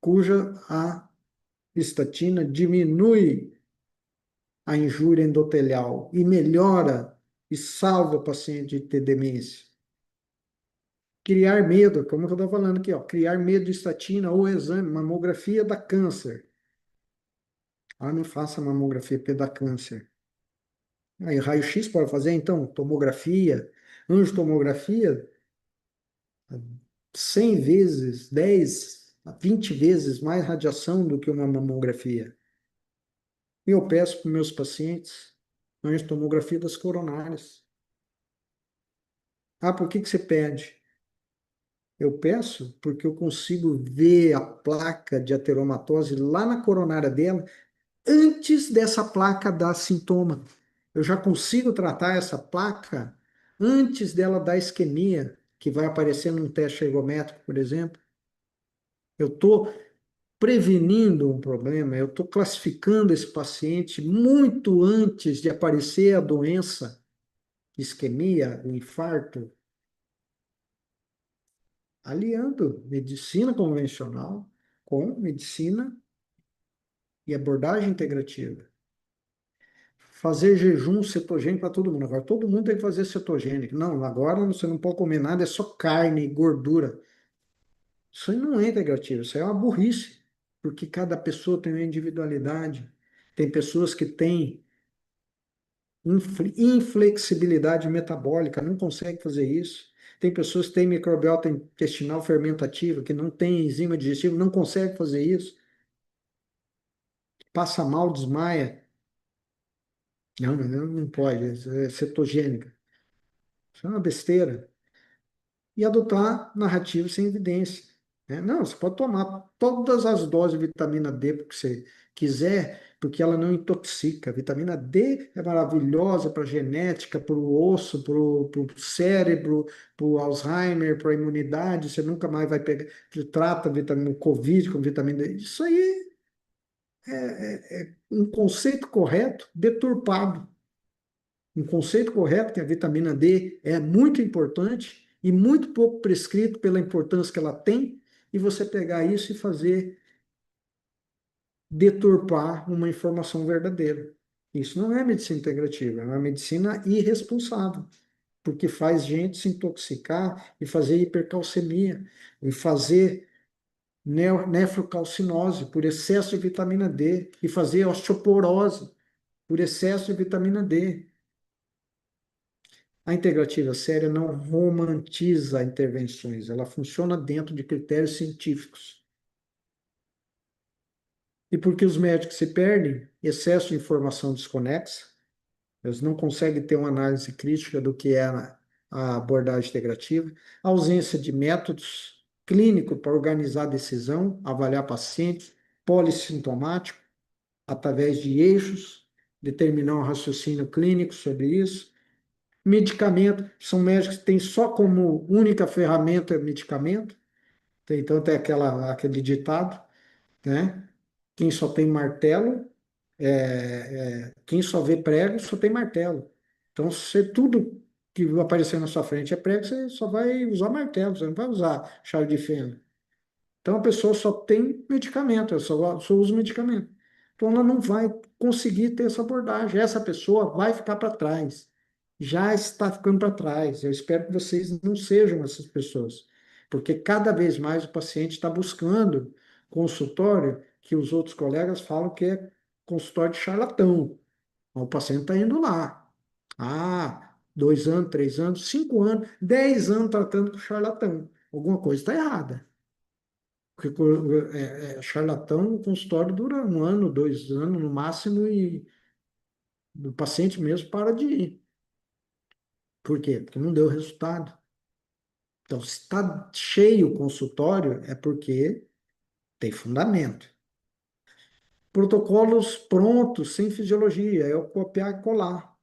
cuja a estatina diminui a injúria endotelial e melhora e salva o paciente de ter demência. Criar medo, como eu estou falando aqui, ó, criar medo de estatina ou exame, mamografia dá câncer. Ah, não faça mamografia porque dá câncer. Aí, raio-x pode fazer, então, tomografia, angiotomografia, 100 vezes, 10, 20 vezes mais radiação do que uma mamografia. E eu peço para meus pacientes angiotomografia das coronárias. Ah, por que que você pede? Eu peço porque eu consigo ver a placa de ateromatose lá na coronária dela antes dessa placa dar sintoma. Eu já consigo tratar essa placa antes dela dar isquemia, que vai aparecer num teste ergométrico, por exemplo. Eu estou prevenindo um problema, eu estou classificando esse paciente muito antes de aparecer a doença, isquemia, o infarto, aliando medicina convencional com medicina e abordagem integrativa. Fazer jejum cetogênico para todo mundo. Agora, todo mundo tem que fazer cetogênico. Não, agora você não pode comer nada, é só carne e gordura. Isso aí não é integrativo, isso aí é uma burrice, porque cada pessoa tem uma individualidade. Tem pessoas que têm inflexibilidade metabólica, não conseguem fazer isso. Tem pessoas que têm microbiota intestinal fermentativa, que não tem enzima digestiva, não conseguem fazer isso. Passa mal, desmaia. Não, não pode, é cetogênica. Isso é uma besteira. E adotar narrativas sem evidência, né? Não, você pode tomar todas as doses de vitamina D que você quiser, porque ela não intoxica. A vitamina D é maravilhosa para a genética, para o osso, para o cérebro, para o Alzheimer, para a imunidade. Você nunca mais vai pegar. Você trata vitamina Covid com vitamina D. Isso aí é um conceito correto, deturpado. Um conceito correto que a vitamina D é muito importante e muito pouco prescrito pela importância que ela tem, e você pegar isso e fazer deturpar uma informação verdadeira. Isso não é medicina integrativa, é uma medicina irresponsável, porque faz gente se intoxicar e fazer hipercalcemia, e fazer nefrocalcinose por excesso de vitamina D, e fazer osteoporose por excesso de vitamina D. A integrativa séria não romantiza intervenções, ela funciona dentro de critérios científicos. E porque os médicos se perdem, excesso de informação desconexa, eles não conseguem ter uma análise crítica do que é a abordagem integrativa, ausência de métodos clínicos para organizar a decisão, avaliar pacientes, polissintomático, através de eixos, determinar um raciocínio clínico sobre isso. Medicamento, são médicos que têm só como única ferramenta medicamento, então tem aquele ditado, né? Quem só tem martelo, quem só vê prego, só tem martelo. Então, se tudo que aparecer na sua frente é prego, você só vai usar martelo, você não vai usar chave de fenda. Então a pessoa só tem medicamento, ela só usa medicamento. Então ela não vai conseguir ter essa abordagem. Essa pessoa vai ficar para trás. Já está ficando para trás. Eu espero que vocês não sejam essas pessoas. Porque cada vez mais o paciente está buscando consultório que os outros colegas falam que é consultório de charlatão. O paciente está indo lá. Ah, 2 anos, 3 anos, 5 anos, 10 anos tratando com charlatão. Alguma coisa está errada. Porque charlatão, o consultório dura 1 ano, 2 anos no máximo e o paciente mesmo para de ir. Por quê? Porque não deu resultado. Então, se está cheio o consultório, é porque tem fundamento. protocolos prontos, sem fisiologia, é o copiar e colar.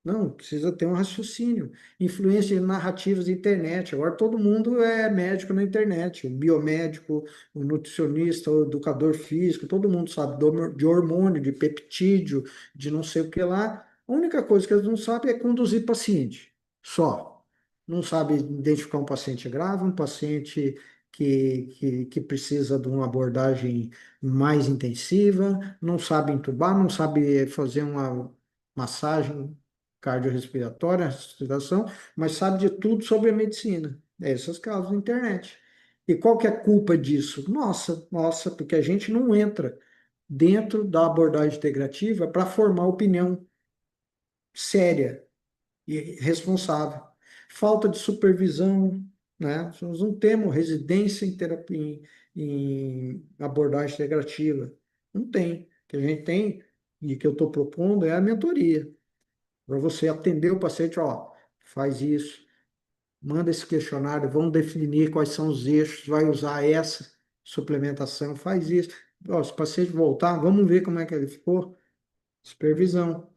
Não, precisa ter um raciocínio. Influência de narrativas de internet. Agora todo mundo é médico na internet. O biomédico, o nutricionista, o educador físico, todo mundo sabe de hormônio, de peptídeo, de não sei o que lá. A única coisa que eles não sabem é conduzir paciente. Só. Não sabe identificar um paciente grave, um paciente que precisa de uma abordagem mais intensiva, não sabe entubar, não sabe fazer uma massagem cardiorrespiratória, respiração, mas sabe de tudo sobre a medicina. Essas causas da internet. E qual que é a culpa disso? Nossa, porque a gente não entra dentro da abordagem integrativa para formar opinião séria e responsável. Falta de supervisão, né? Nós não temos residência em terapia, em abordagem integrativa. Não tem. O que a gente tem e que eu estou propondo é a mentoria para você atender o paciente, ó, faz isso, manda esse questionário, vamos definir quais são os eixos, vai usar essa suplementação, faz isso. Ó, se o paciente voltar, vamos ver como é que ele ficou. Supervisão.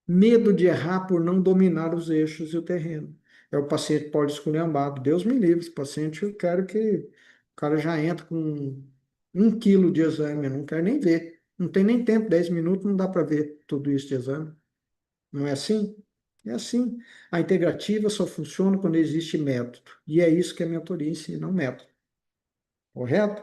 Medo de errar por não dominar os eixos e o terreno. É o paciente pode esculhambado. Deus me livre, esse paciente, eu quero que o cara já entre com 1 quilo de exame, eu não quero nem ver. Não tem nem tempo, 10 minutos, não dá para ver tudo isso de exame. Não é assim? É assim. A integrativa só funciona quando existe método. E é isso que a mentoria ensina, um método. Correto?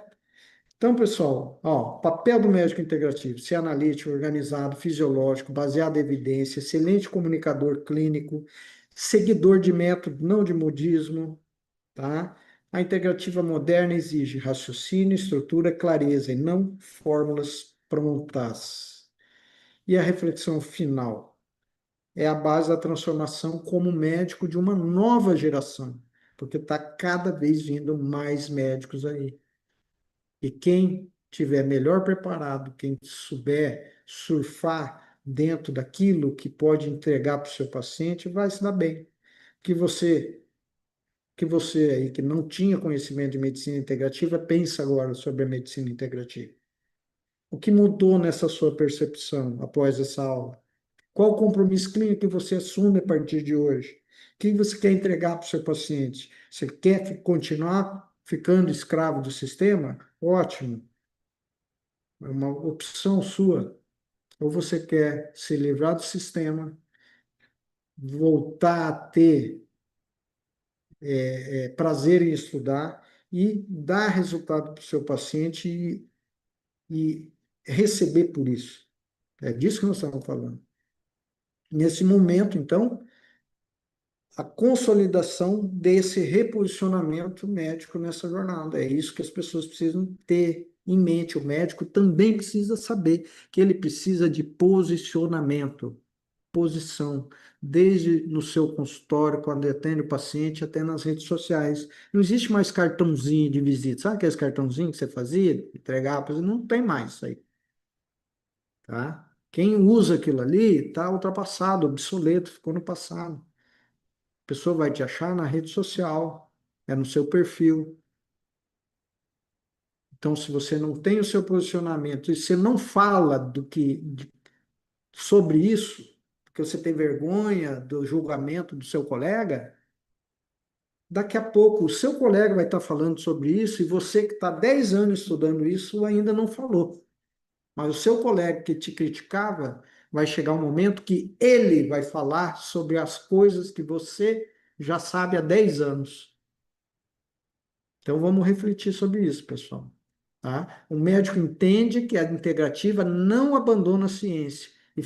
Então, pessoal, ó, papel do médico integrativo: ser analítico, organizado, fisiológico, baseado em evidência, excelente comunicador clínico, seguidor de método, não de modismo, tá? A integrativa moderna exige raciocínio, estrutura, clareza e não fórmulas prontas. E a reflexão final: é a base da transformação como médico de uma nova geração, porque está cada vez vindo mais médicos aí. E quem tiver melhor preparado, quem souber surfar dentro daquilo que pode entregar para o seu paciente, vai se dar bem. Que você, que você aí que não tinha conhecimento de medicina integrativa, pensa agora sobre a medicina integrativa. O que mudou nessa sua percepção após essa aula? Qual o compromisso clínico que você assume a partir de hoje? O que você quer entregar para o seu paciente? Você quer continuar ficando escravo do sistema? Ótimo, é uma opção sua. Ou você quer se livrar do sistema, voltar a ter prazer em estudar e dar resultado para o seu paciente e receber por isso. É disso que nós estamos falando. Nesse momento, então, a consolidação desse reposicionamento médico nessa jornada. É isso que as pessoas precisam ter em mente. O médico também precisa saber que ele precisa de posicionamento, posição, desde no seu consultório, quando atende o paciente, até nas redes sociais. Não existe mais cartãozinho de visita. Sabe aqueles cartãozinhos que você fazia, entregava? Não tem mais isso aí, tá? Quem usa aquilo ali está ultrapassado, obsoleto, ficou no passado. A pessoa vai te achar na rede social, é no seu perfil. Então, se você não tem o seu posicionamento e você não fala sobre isso, porque você tem vergonha do julgamento do seu colega, daqui a pouco o seu colega vai estar falando sobre isso e você que está 10 anos estudando isso ainda não falou. Mas o seu colega que te criticava vai chegar um momento que ele vai falar sobre as coisas que você já sabe há 10 anos. Então vamos refletir sobre isso, pessoal. Tá? O médico entende que a integrativa não abandona a ciência e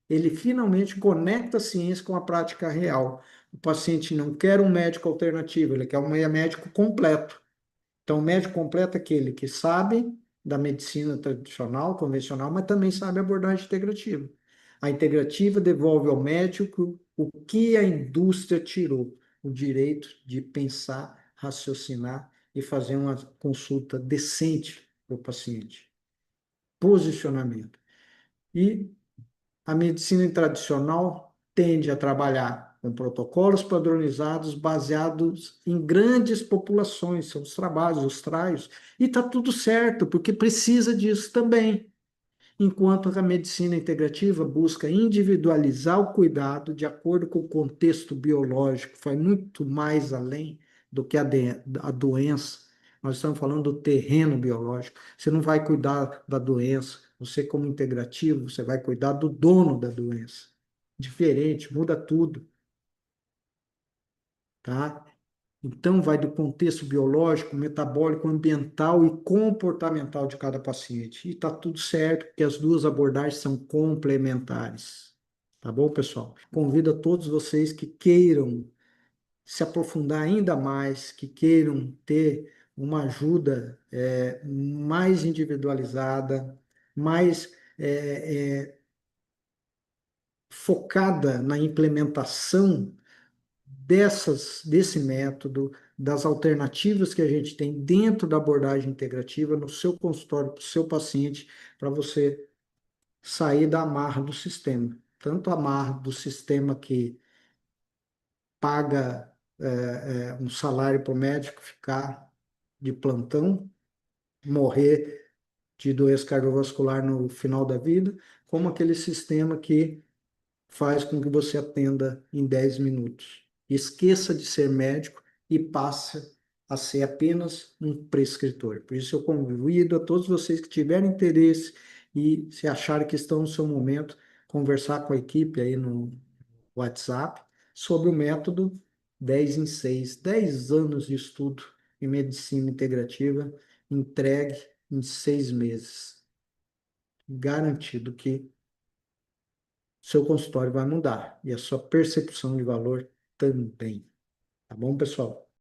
ele finalmente conecta a ciência com a prática real. O paciente não quer um médico alternativo, ele quer um médico completo. Então, o médico completo é aquele que sabe da medicina tradicional, convencional, mas também sabe a abordagem integrativa. A integrativa devolve ao médico o que a indústria tirou, o direito de pensar, raciocinar e fazer uma consulta decente para o paciente. Posicionamento. E a medicina tradicional tende a trabalhar com protocolos padronizados baseados em grandes populações, são os trabalhos, os traios, e está tudo certo, porque precisa disso também. Enquanto a medicina integrativa busca individualizar o cuidado de acordo com o contexto biológico, vai muito mais além do que a doença. Nós estamos falando do terreno biológico. Você não vai cuidar da doença, você, como integrativo, você vai cuidar do dono da doença. Diferente, muda tudo, tá? Então, vai do contexto biológico, metabólico, ambiental e comportamental de cada paciente. E está tudo certo, porque as duas abordagens são complementares. Tá bom, pessoal? Convido a todos vocês que queiram se aprofundar ainda mais, que queiram ter uma ajuda mais individualizada, mais focada na implementação desse método, das alternativas que a gente tem dentro da abordagem integrativa no seu consultório, para o seu paciente, para você sair da amarra do sistema. Tanto a amarra do sistema que paga um salário para o médico ficar de plantão, morrer de doença cardiovascular no final da vida, como aquele sistema que faz com que você atenda em 10 minutos. Esqueça de ser médico e passe a ser apenas um prescritor. Por isso, eu convido a todos vocês que tiverem interesse e se acharem que estão no seu momento, conversar com a equipe aí no WhatsApp sobre o método 10 em 6, 10 anos de estudo em medicina integrativa, entregue em 6 meses. Garantido que seu consultório vai mudar e a sua percepção de valor também. Tá bom, pessoal?